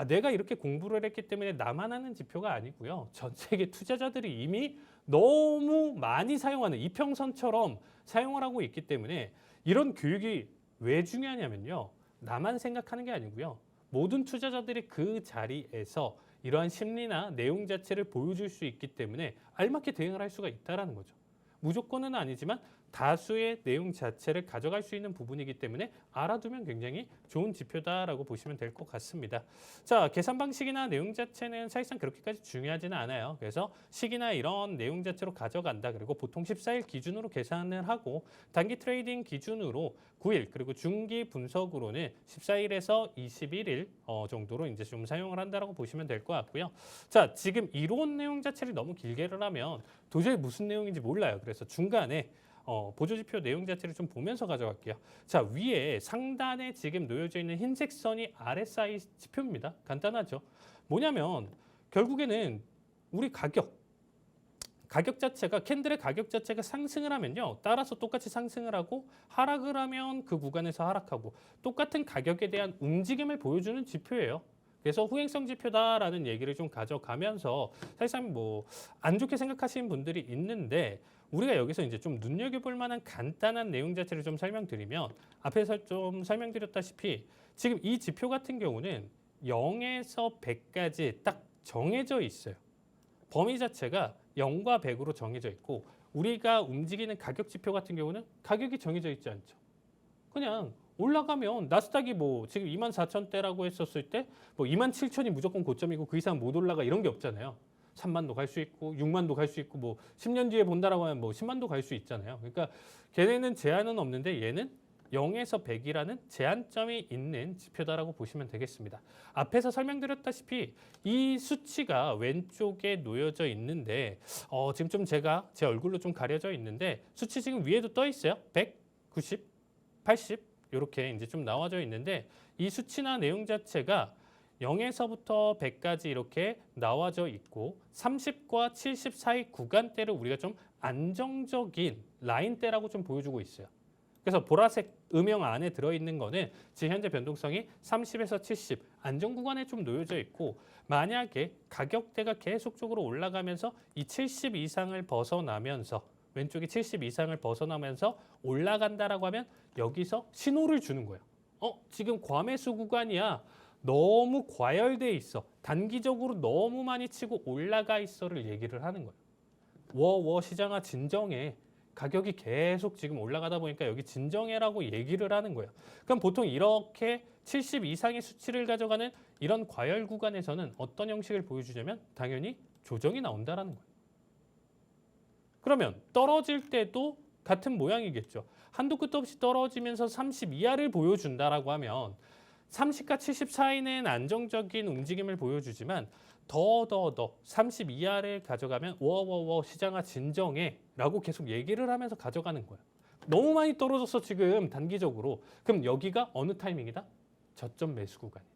내가 이렇게 공부를 했기 때문에 나만 하는 지표가 아니고요. 전 세계 투자자들이 이미 너무 많이 사용하는 이평선처럼 사용을 하고 있기 때문에 이런 교육이 왜 중요하냐면요. 나만 생각하는 게 아니고요. 모든 투자자들이 그 자리에서 이러한 심리나 내용 자체를 보여줄 수 있기 때문에 알맞게 대응을 할 수가 있다는 거죠. 무조건은 아니지만 다수의 내용 자체를 가져갈 수 있는 부분이기 때문에 알아두면 굉장히 좋은 지표다라고 보시면 될 것 같습니다. 자, 계산 방식이나 내용 자체는 사실상 그렇게까지 중요하지는 않아요. 그래서 시기나 이런 내용 자체로 가져간다. 그리고 보통 14일 기준으로 계산을 하고 단기 트레이딩 기준으로 9일 그리고 중기 분석으로는 14일에서 21일 정도로 이제 좀 사용을 한다라고 보시면 될 것 같고요. 자, 지금 이론 내용 자체를 너무 길게를 하면 도저히 무슨 내용인지 몰라요. 그래서 중간에 보조지표 내용 자체를 좀 보면서 가져갈게요. 자, 위에 상단에 지금 놓여져 있는 흰색 선이 RSI 지표입니다. 간단하죠. 뭐냐면 결국에는 우리 가격 자체가 캔들의 가격 자체가 상승을 하면요. 따라서 똑같이 상승을 하고 하락을 하면 그 구간에서 하락하고 똑같은 가격에 대한 움직임을 보여주는 지표예요. 그래서 후행성 지표다라는 얘기를 좀 가져가면서 사실상 뭐 안 좋게 생각하시는 분들이 있는데 우리가 여기서 이제 좀 눈여겨볼 만한 간단한 내용 자체를 좀 설명드리면 앞에서 좀 설명드렸다시피 지금 이 지표 같은 경우는 0에서 100까지 딱 정해져 있어요. 범위 자체가 0과 100으로 정해져 있고 우리가 움직이는 가격 지표 같은 경우는 가격이 정해져 있지 않죠. 그냥 올라가면 나스닥이 뭐 지금 24,000대라고 했었을 때 뭐 27,000이 무조건 고점이고 그 이상 못 올라가 이런 게 없잖아요. 3만도 갈 수 있고 6만도 갈 수 있고 뭐 10년 뒤에 본다라고 하면 뭐 10만도 갈 수 있잖아요. 그러니까 걔네는 제한은 없는데 얘는 0에서 100이라는 제한점이 있는 지표다라고 보시면 되겠습니다. 앞에서 설명드렸다시피 이 수치가 왼쪽에 놓여져 있는데 지금 좀 제가 제 얼굴로 좀 가려져 있는데 수치 지금 위에도 떠 있어요. 100, 90, 80 이렇게 이제 좀 나와져 있는데 이 수치나 내용 자체가 0에서부터 100까지 이렇게 나와져 있고 30과 70 사이 구간대를 우리가 좀 안정적인 라인대라고 좀 보여주고 있어요. 그래서 보라색 음영 안에 들어있는 거는 지금 현재 변동성이 30에서 70 안정 구간에 좀 놓여져 있고 만약에 가격대가 계속적으로 올라가면서 이 70 이상을 벗어나면서 왼쪽이 70 이상을 벗어나면서 올라간다라고 하면 여기서 신호를 주는 거예요. 지금 과매수 구간이야. 너무 과열돼 있어. 단기적으로 너무 많이 치고 올라가 있어를 얘기를 하는 거예요. 워 시장아 진정해. 가격이 계속 지금 올라가다 보니까 여기 진정해라고 얘기를 하는 거예요. 그럼 보통 이렇게 70 이상의 수치를 가져가는 이런 과열 구간에서는 어떤 형식을 보여주냐면 당연히 조정이 나온다라는 거예요. 그러면 떨어질 때도 같은 모양이겠죠. 한도 끝도 없이 떨어지면서 30 이하를 보여준다라고 하면 30과 70 사이는 안정적인 움직임을 보여주지만 더 30 이하를 가져가면 워 시장아 진정해 라고 계속 얘기를 하면서 가져가는 거예요. 너무 많이 떨어졌어 지금 단기적으로. 그럼 여기가 어느 타이밍이다? 저점 매수 구간이다.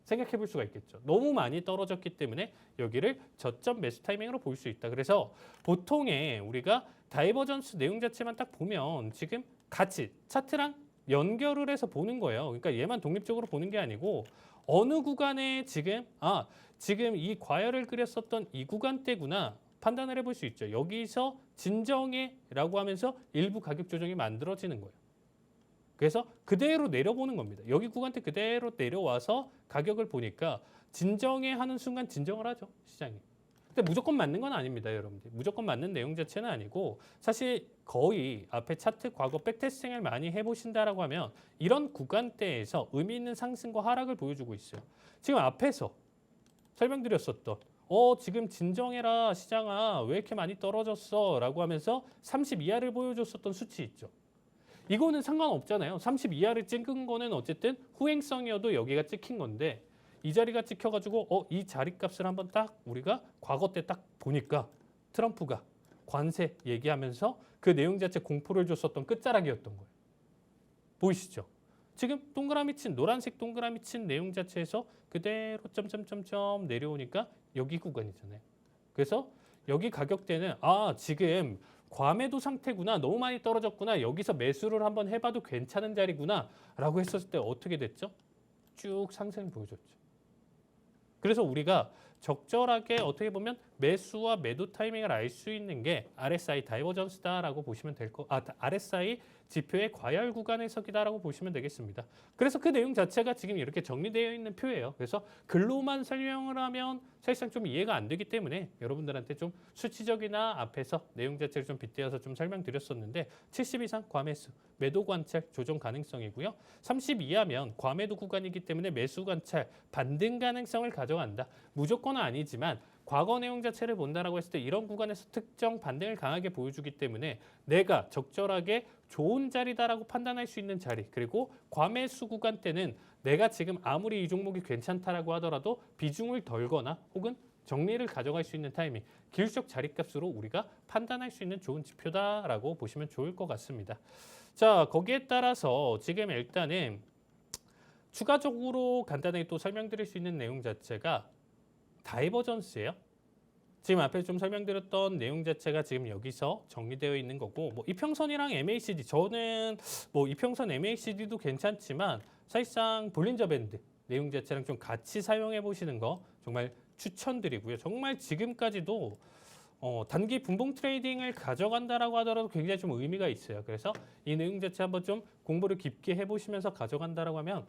생각해 볼 수가 있겠죠. 너무 많이 떨어졌기 때문에 여기를 저점 매수 타이밍으로 볼 수 있다. 그래서 보통의 우리가 다이버전스 내용 자체만 딱 보면 지금 같이 차트랑 연결을 해서 보는 거예요. 그러니까 얘만 독립적으로 보는 게 아니고 어느 구간에 지금 지금 이 과열을 그렸었던 이 구간대구나 판단을 해볼 수 있죠. 여기서 진정해라고 하면서 일부 가격 조정이 만들어지는 거예요. 그래서 그대로 내려보는 겁니다. 여기 구간대 그대로 내려와서 가격을 보니까 진정해 하는 순간 진정을 하죠. 시장이. 근데 무조건 맞는 건 아닙니다. 여러분들. 무조건 맞는 내용 자체는 아니고 사실 거의 앞에 차트 과거 백테스팅을 많이 해보신다라고 하면 이런 구간대에서 의미 있는 상승과 하락을 보여주고 있어요. 지금 앞에서 설명드렸었던 지금 진정해라 시장아 왜 이렇게 많이 떨어졌어 라고 하면서 30 이하를 보여줬었던 수치 있죠. 이거는 상관없잖아요. 30 이하를 찍은 거는 어쨌든 후행성이어도 여기가 찍힌 건데 이 자리가 찍혀가지고 이 자리값을 한번 딱 우리가 과거 때 딱 보니까 트럼프가 관세 얘기하면서 그 내용 자체 공포를 줬었던 끝자락이었던 거예요. 보이시죠? 지금 동그라미 친 노란색 동그라미 친 내용 자체에서 그대로 점점점점 내려오니까 여기 구간이잖아요. 그래서 여기 가격대는 지금 과매도 상태구나. 너무 많이 떨어졌구나. 여기서 매수를 한번 해봐도 괜찮은 자리구나. 라고 했었을 때 어떻게 됐죠? 쭉 상승을 보여줬죠. 그래서 우리가 적절하게 어떻게 보면 매수와 매도 타이밍을 알 수 있는 게 RSI 다이버전스다라고 보시면 될 RSI 지표의 과열 구간에서기다라고 보시면 되겠습니다. 그래서 그 내용 자체가 지금 이렇게 정리되어 있는 표예요. 그래서 글로만 설명을 하면 사실상 좀 이해가 안 되기 때문에 여러분들한테 좀 수치적이나 앞에서 내용 자체를 좀 빗대어서 좀 설명드렸었는데 70 이상 과매수, 매도 관찰, 조정 가능성이고요. 30 이하면 과매도 구간이기 때문에 매수 관찰, 반등 가능성을 가져간다. 무조건은 아니지만 과거 내용 자체를 본다라고 했을 때 이런 구간에서 특정 반등을 강하게 보여주기 때문에 내가 적절하게 좋은 자리다라고 판단할 수 있는 자리 그리고 과매수 구간 때는 내가 지금 아무리 이 종목이 괜찮다라고 하더라도 비중을 덜거나 혹은 정리를 가져갈 수 있는 타이밍 기술적 자리값으로 우리가 판단할 수 있는 좋은 지표다라고 보시면 좋을 것 같습니다. 자, 거기에 따라서 지금 일단은 추가적으로 간단하게 또 설명드릴 수 있는 내용 자체가 다이버전스예요. 지금 앞에 좀 설명드렸던 내용 자체가 지금 여기서 정리되어 있는 거고 이평선이랑 MACD 저는 이평선 MACD도 괜찮지만 사실상 볼린저 밴드 내용 자체랑 좀 같이 사용해 보시는 거 정말 추천드리고요. 정말 지금까지도 단기 분봉 트레이딩을 가져간다라고 하더라도 굉장히 좀 의미가 있어요. 그래서 이 내용 자체 한번 좀 공부를 깊게 해보시면서 가져간다라고 하면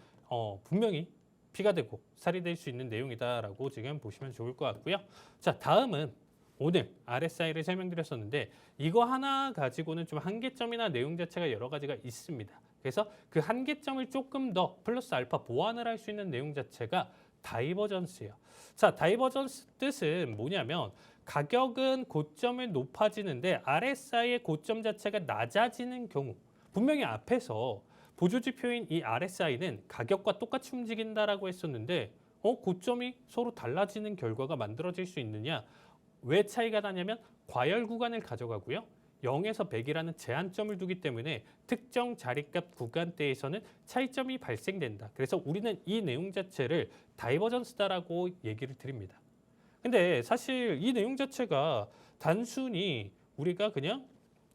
분명히 피가 되고 살이 될 수 있는 내용이다라고 지금 보시면 좋을 것 같고요. 자, 다음은 오늘 RSI를 설명드렸었는데 이거 하나 가지고는 좀 한계점이나 내용 자체가 여러 가지가 있습니다. 그래서 그 한계점을 조금 더 플러스 알파 보완을 할 수 있는 내용 자체가 다이버전스예요. 자, 다이버전스 뜻은 뭐냐면 가격은 고점을 높아지는데 RSI의 고점 자체가 낮아지는 경우 분명히 앞에서 보조지표인 이 RSI는 가격과 똑같이 움직인다라고 했었는데 고점이 서로 달라지는 결과가 만들어질 수 있느냐? 왜 차이가 나냐면 과열 구간을 가져가고요. 0에서 100이라는 제한점을 두기 때문에 특정 자리값 구간대에서는 차이점이 발생된다. 그래서 우리는 이 내용 자체를 다이버전스다라고 얘기를 드립니다. 근데 사실 이 내용 자체가 단순히 우리가 그냥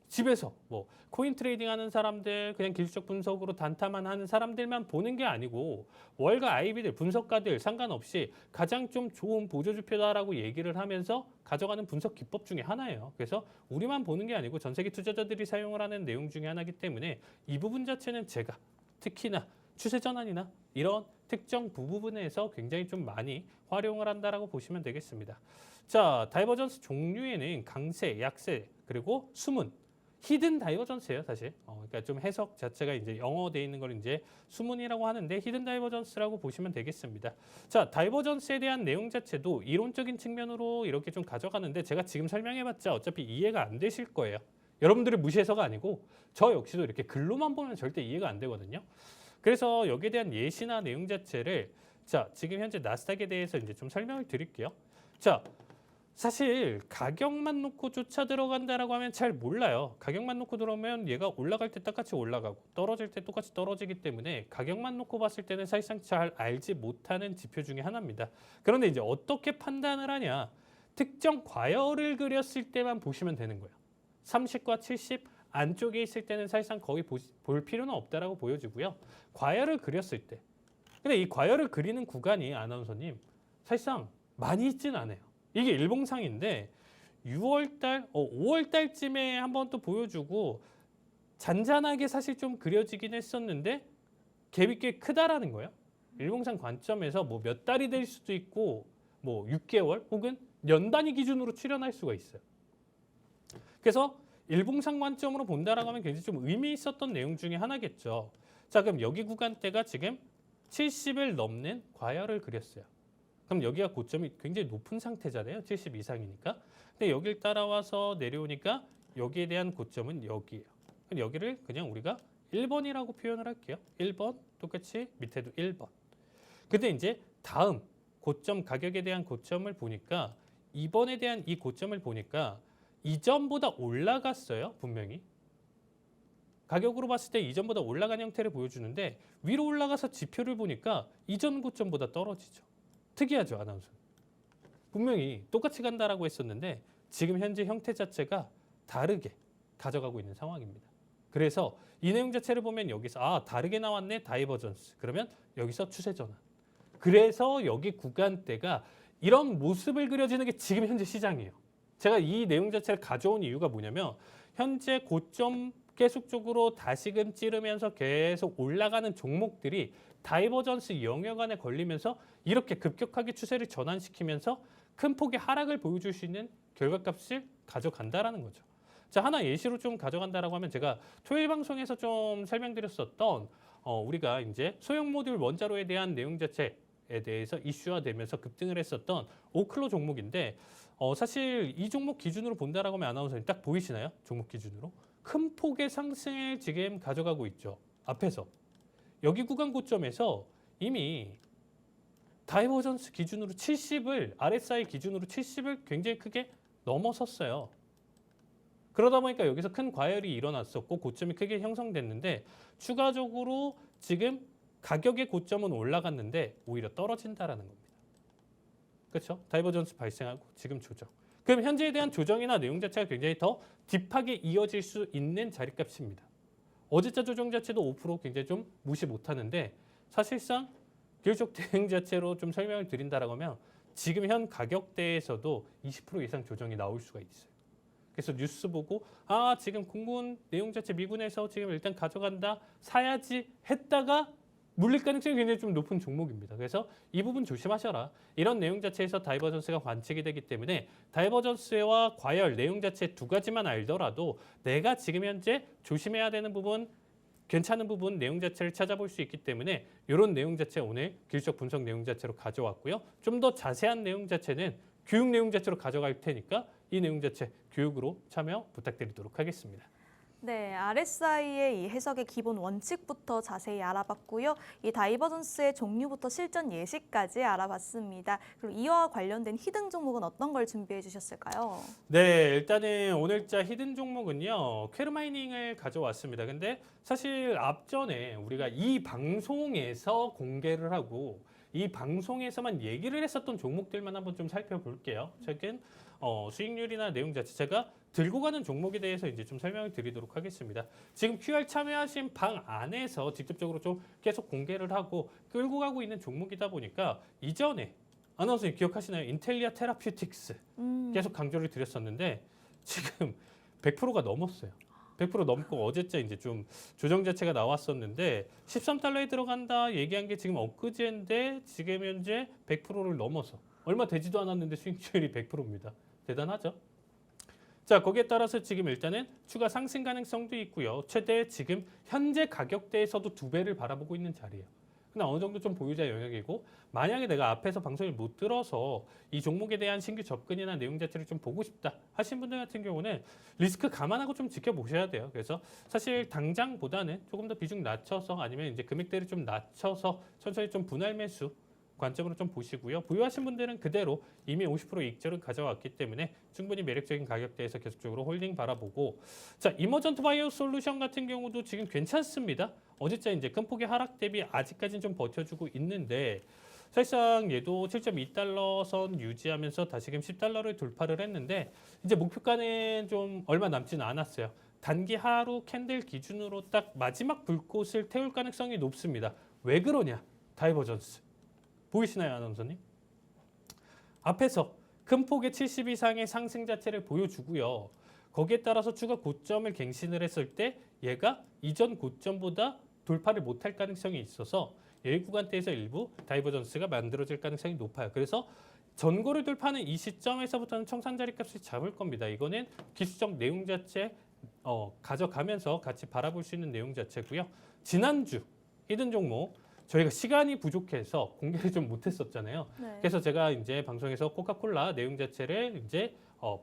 집에서 뭐 코인 트레이딩 하는 사람들, 그냥 기술적 분석으로 단타만 하는 사람들만 보는 게 아니고 월가 IB들, 분석가들 상관없이 가장 좀 좋은 보조지표다라고 얘기를 하면서 가져가는 분석 기법 중에 하나예요. 그래서 우리만 보는 게 아니고 전 세계 투자자들이 사용을 하는 내용 중에 하나이기 때문에 이 부분 자체는 제가 특히나 추세 전환이나 이런 특정 부분에서 굉장히 좀 많이 활용을 한다라고 보시면 되겠습니다. 자, 다이버전스 종류에는 강세, 약세, 그리고 수문, 히든 다이버전스예요, 사실. 그러니까 좀 해석 자체가 이제 영어돼 있는 걸 이제 수문이라고 하는데 히든 다이버전스라고 보시면 되겠습니다. 자, 다이버전스에 대한 내용 자체도 이론적인 측면으로 이렇게 좀 가져가는데 제가 지금 설명해봤자 어차피 이해가 안 되실 거예요. 여러분들을 무시해서가 아니고 저 역시도 이렇게 글로만 보면 절대 이해가 안 되거든요. 그래서 여기에 대한 예시나 내용 자체를 자, 지금 현재 나스닥에 대해서 이제 좀 설명을 드릴게요. 자, 사실 가격만 놓고 쫓아 들어간다라고 하면 잘 몰라요. 가격만 놓고 들어오면 얘가 올라갈 때 똑같이 올라가고 떨어질 때 똑같이 떨어지기 때문에 가격만 놓고 봤을 때는 사실상 잘 알지 못하는 지표 중에 하나입니다. 그런데 이제 어떻게 판단을 하냐? 특정 과열을 그렸을 때만 보시면 되는 거예요. 30과 70 안쪽에 있을 때는 사실상 거의 볼 필요는 없다라고 보여지고요. 과열을 그렸을 때. 근데 이 과열을 그리는 구간이 아나운서님 사실상 많이 있진 않아요. 이게 일봉상인데 6월달, 5월달쯤에 한번 또 보여주고 잔잔하게 사실 좀 그려지긴 했었는데 갭이 꽤 크다라는 거예요. 일봉상 관점에서 뭐 몇 달이 될 수도 있고 뭐 6개월 혹은 년 단위 기준으로 출현할 수가 있어요. 그래서 일봉상 관점으로 본다라고 하면 굉장히 좀 의미 있었던 내용 중에 하나겠죠. 자, 그럼 여기 구간대가 지금 70을 넘는 과열을 그렸어요. 그럼 여기가 고점이 굉장히 높은 상태잖아요. 70 이상이니까. 근데 여길 따라와서 내려오니까 여기에 대한 고점은 여기예요. 그럼 여기를 그냥 우리가 1번이라고 표현을 할게요. 1번 똑같이 밑에도 1번. 근데 이제 다음 고점 가격에 대한 고점을 보니까 2번에 대한 이 고점을 보니까 이전보다 올라갔어요. 분명히. 가격으로 봤을 때 이전보다 올라간 형태를 보여주는데 위로 올라가서 지표를 보니까 이전 고점보다 떨어지죠. 특이하죠, 아나운서. 분명히 똑같이 간다라고 했었는데 지금 현재 형태 자체가 다르게 가져가고 있는 상황입니다. 그래서 이 내용 자체를 보면 여기서 다르게 나왔네, 다이버전스. 그러면 여기서 추세 전환. 그래서 여기 구간대가 이런 모습을 그려지는 게 지금 현재 시장이에요. 제가 이 내용 자체를 가져온 이유가 뭐냐면 현재 고점 계속적으로 다시금 찌르면서 계속 올라가는 종목들이 다이버전스 영역 안에 걸리면서 이렇게 급격하게 추세를 전환시키면서 큰 폭의 하락을 보여줄 수 있는 결과값을 가져간다라는 거죠. 자, 하나 예시로 좀 가져간다라고 하면 제가 토요일 방송에서 좀 설명드렸었던 우리가 이제 소형 모듈 원자로에 대한 내용 자체에 대해서 이슈화되면서 급등을 했었던 오클로 종목인데 사실 이 종목 기준으로 본다라고 하면 아나운서님 딱 보이시나요? 종목 기준으로 큰 폭의 상승을 지금 가져가고 있죠. 앞에서 여기 구간 고점에서 이미 다이버전스 기준으로 70을 RSI 기준으로 70을 굉장히 크게 넘어섰어요. 그러다 보니까 여기서 큰 과열이 일어났었고 고점이 크게 형성됐는데 추가적으로 지금 가격의 고점은 올라갔는데 오히려 떨어진다라는 겁니다. 그렇죠? 다이버전스 발생하고 지금 조정. 그럼 현재에 대한 조정이나 내용 자체가 굉장히 더 딥하게 이어질 수 있는 자리값입니다. 어제자 조정 자체도 5% 굉장히 좀 무시 못하는데 사실상 기술적 대응 자체로 좀 설명을 드린다라고 하면 지금 현 가격대에서도 20% 이상 조정이 나올 수가 있어요. 그래서 뉴스 보고 지금 공군 내용 자체 미군에서 지금 일단 가져간다 사야지 했다가 물릴 가능성이 굉장히 좀 높은 종목입니다. 그래서 이 부분 조심하셔라. 이런 내용 자체에서 다이버전스가 관측이 되기 때문에 다이버전스와 과열 내용 자체 두 가지만 알더라도 내가 지금 현재 조심해야 되는 부분, 괜찮은 부분 내용 자체를 찾아볼 수 있기 때문에 이런 내용 자체 오늘 기술적 분석 내용 자체로 가져왔고요. 좀 더 자세한 내용 자체는 교육 내용 자체로 가져갈 테니까 이 내용 자체 교육으로 참여 부탁드리도록 하겠습니다. 네, RSI의 이 해석의 기본 원칙부터 자세히 알아봤고요. 이 다이버전스의 종류부터 실전 예시까지 알아봤습니다. 그리고 이와 관련된 히든 종목은 어떤 걸 준비해 주셨을까요? 네, 일단은 오늘자 히든 종목은요. 퀘르마이닝을 가져왔습니다. 근데 사실 앞전에 우리가 이 방송에서 공개를 하고 이 방송에서만 얘기를 했었던 종목들만 한번 좀 살펴볼게요. 최근 수익률이나 내용 자체가 들고 가는 종목에 대해서 이제 좀 설명을 드리도록 하겠습니다. 지금 QR 참여하신 방 안에서 직접적으로 좀 계속 공개를 하고 끌고 가고 있는 종목이다 보니까 이전에 아나운서님 기억하시나요? 인텔리아 테라퓨틱스 계속 강조를 드렸었는데 지금 100%가 넘었어요. 100% 넘고 어제째 이제 좀 조정 자체가 나왔었는데 13달러에 들어간다 얘기한 게 지금 엊그제인데 지금 현재 100%를 넘어서 얼마 되지도 않았는데 수익률이 100%입니다. 대단하죠? 자, 거기에 따라서 지금 일단은 추가 상승 가능성도 있고요. 최대 지금 현재 가격대에서도 2배를 바라보고 있는 자리예요. 근데 어느 정도 좀 보유자 영역이고 만약에 내가 앞에서 방송을 못 들어서 이 종목에 대한 신규 접근이나 내용 자체를 좀 보고 싶다 하신 분들 같은 경우는 리스크 감안하고 좀 지켜보셔야 돼요. 그래서 사실 당장보다는 조금 더 비중 낮춰서 아니면 이제 금액대를 좀 낮춰서 천천히 좀 분할 매수 관점으로 좀 보시고요. 보유하신 분들은 그대로 이미 50% 이익절을 가져왔기 때문에 충분히 매력적인 가격대에서 계속적으로 홀딩 바라보고 자, 이머전트 바이오 솔루션 같은 경우도 지금 괜찮습니다. 어제자 이제 큰 폭의 하락 대비 아직까지는 좀 버텨주고 있는데 사실상 얘도 7.2달러 선 유지하면서 다시금 10달러를 돌파를 했는데 이제 목표가는 좀 얼마 남지는 않았어요. 단기 하루 캔들 기준으로 딱 마지막 불꽃을 태울 가능성이 높습니다. 왜 그러냐? 다이버전스. 보이시나요, 아나운서님? 앞에서 큰 폭의 70 이상의 상승 자체를 보여주고요. 거기에 따라서 추가 고점을 갱신을 했을 때 얘가 이전 고점보다 돌파를 못할 가능성이 있어서 여기 구간대에서 일부 다이버전스가 만들어질 가능성이 높아요. 그래서 전고를 돌파하는 이 시점에서부터는 청산자리값을 잡을 겁니다. 이거는 기술적 내용 자체 가져가면서 같이 바라볼 수 있는 내용 자체고요. 지난주 히든 종목 저희가 시간이 부족해서 공개를 좀 못했었잖아요. 네. 그래서 제가 이제 방송에서 코카콜라 내용 자체를 이제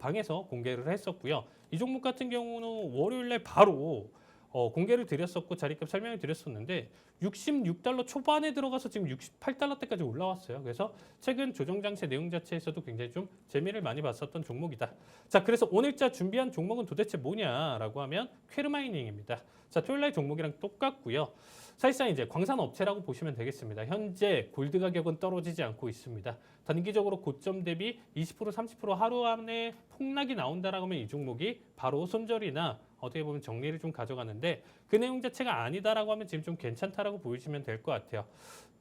방에서 공개를 했었고요. 이 종목 같은 경우는 월요일날 바로 공개를 드렸었고 자리값 설명을 드렸었는데 66달러 초반에 들어가서 지금 68달러대까지 올라왔어요. 그래서 최근 조정 장세 내용 자체에서도 굉장히 좀 재미를 많이 봤었던 종목이다. 자, 그래서 오늘자 준비한 종목은 도대체 뭐냐라고 하면 퀘르마이닝입니다. 자, 토요일날 종목이랑 똑같고요. 사실상 이제 광산 업체라고 보시면 되겠습니다. 현재 골드 가격은 떨어지지 않고 있습니다. 단기적으로 고점 대비 20% 30% 하루 안에 폭락이 나온다라고 하면 이 종목이 바로 손절이나 어떻게 보면 정리를 좀 가져가는데 그 내용 자체가 아니다라고 하면 지금 좀 괜찮다라고 보시면 될 것 같아요.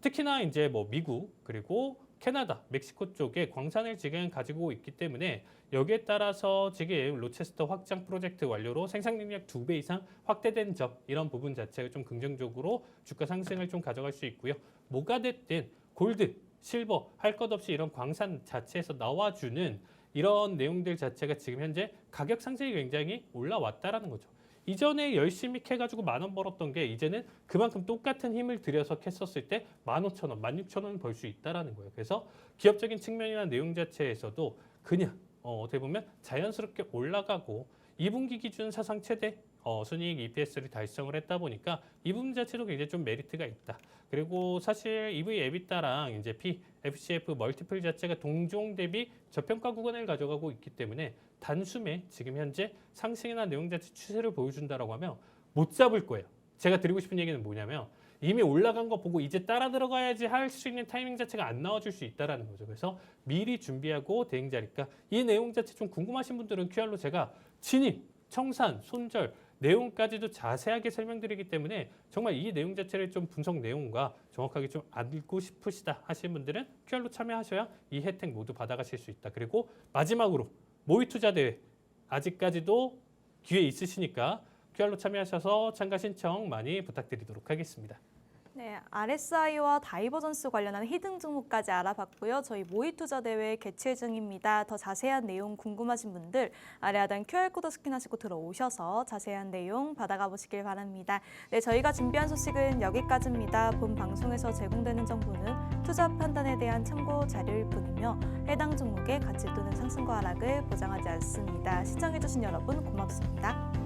특히나 이제 뭐 미국 그리고 캐나다, 멕시코 쪽에 광산을 지금 가지고 있기 때문에 여기에 따라서 지금 로체스터 확장 프로젝트 완료로 생산 능력 2배 이상 확대된 점 이런 부분 자체가 좀 긍정적으로 주가 상승을 좀 가져갈 수 있고요. 뭐가 됐든 골드, 실버 할 것 없이 이런 광산 자체에서 나와주는 이런 내용들 자체가 지금 현재 가격 상승이 굉장히 올라왔다라는 거죠. 이전에 열심히 캐가지고 10,000원 벌었던 게 이제는 그만큼 똑같은 힘을 들여서 캤었을 때 15,000원, 16,000원 벌 수 있다라는 거예요. 그래서 기업적인 측면이나 내용 자체에서도 그냥 어떻게 보면 자연스럽게 올라가고 2분기 기준 사상 최대 순이익 EPS를 달성을 했다 보니까 이 부분 자체도 굉장히 좀 메리트가 있다. 그리고 사실 EV 에비타랑 이제 P, FCF 멀티플 자체가 동종 대비 저평가 구간을 가져가고 있기 때문에 단숨에 지금 현재 상승이나 내용 자체 추세를 보여준다라고 하면 못 잡을 거예요. 제가 드리고 싶은 얘기는 뭐냐면 이미 올라간 거 보고 이제 따라 들어가야지 할 수 있는 타이밍 자체가 안 나와줄 수 있다라는 거죠. 그래서 미리 준비하고 대응 자리가 이 내용 자체 좀 궁금하신 분들은 QR로 제가 진입, 청산, 손절 내용까지도 자세하게 설명드리기 때문에 정말 이 내용 자체를 좀 분석 내용과 정확하게 좀 알고 싶으시다 하시는 분들은 QR로 참여하셔야 이 혜택 모두 받아가실 수 있다. 그리고 마지막으로 모의 투자 대회 아직까지도 기회 있으시니까 QR로 참여하셔서 참가 신청 많이 부탁드리도록 하겠습니다. 네, RSI와 다이버전스 관련한 히든 종목까지 알아봤고요. 저희 모의 투자 대회 개최 중입니다. 더 자세한 내용 궁금하신 분들 아래 하단 QR코드 스캔하시고 들어오셔서 자세한 내용 받아가 보시길 바랍니다. 네, 저희가 준비한 소식은 여기까지입니다. 본 방송에서 제공되는 정보는 투자 판단에 대한 참고 자료일 뿐이며 해당 종목의 가치 또는 상승과 하락을 보장하지 않습니다. 시청해주신 여러분 고맙습니다.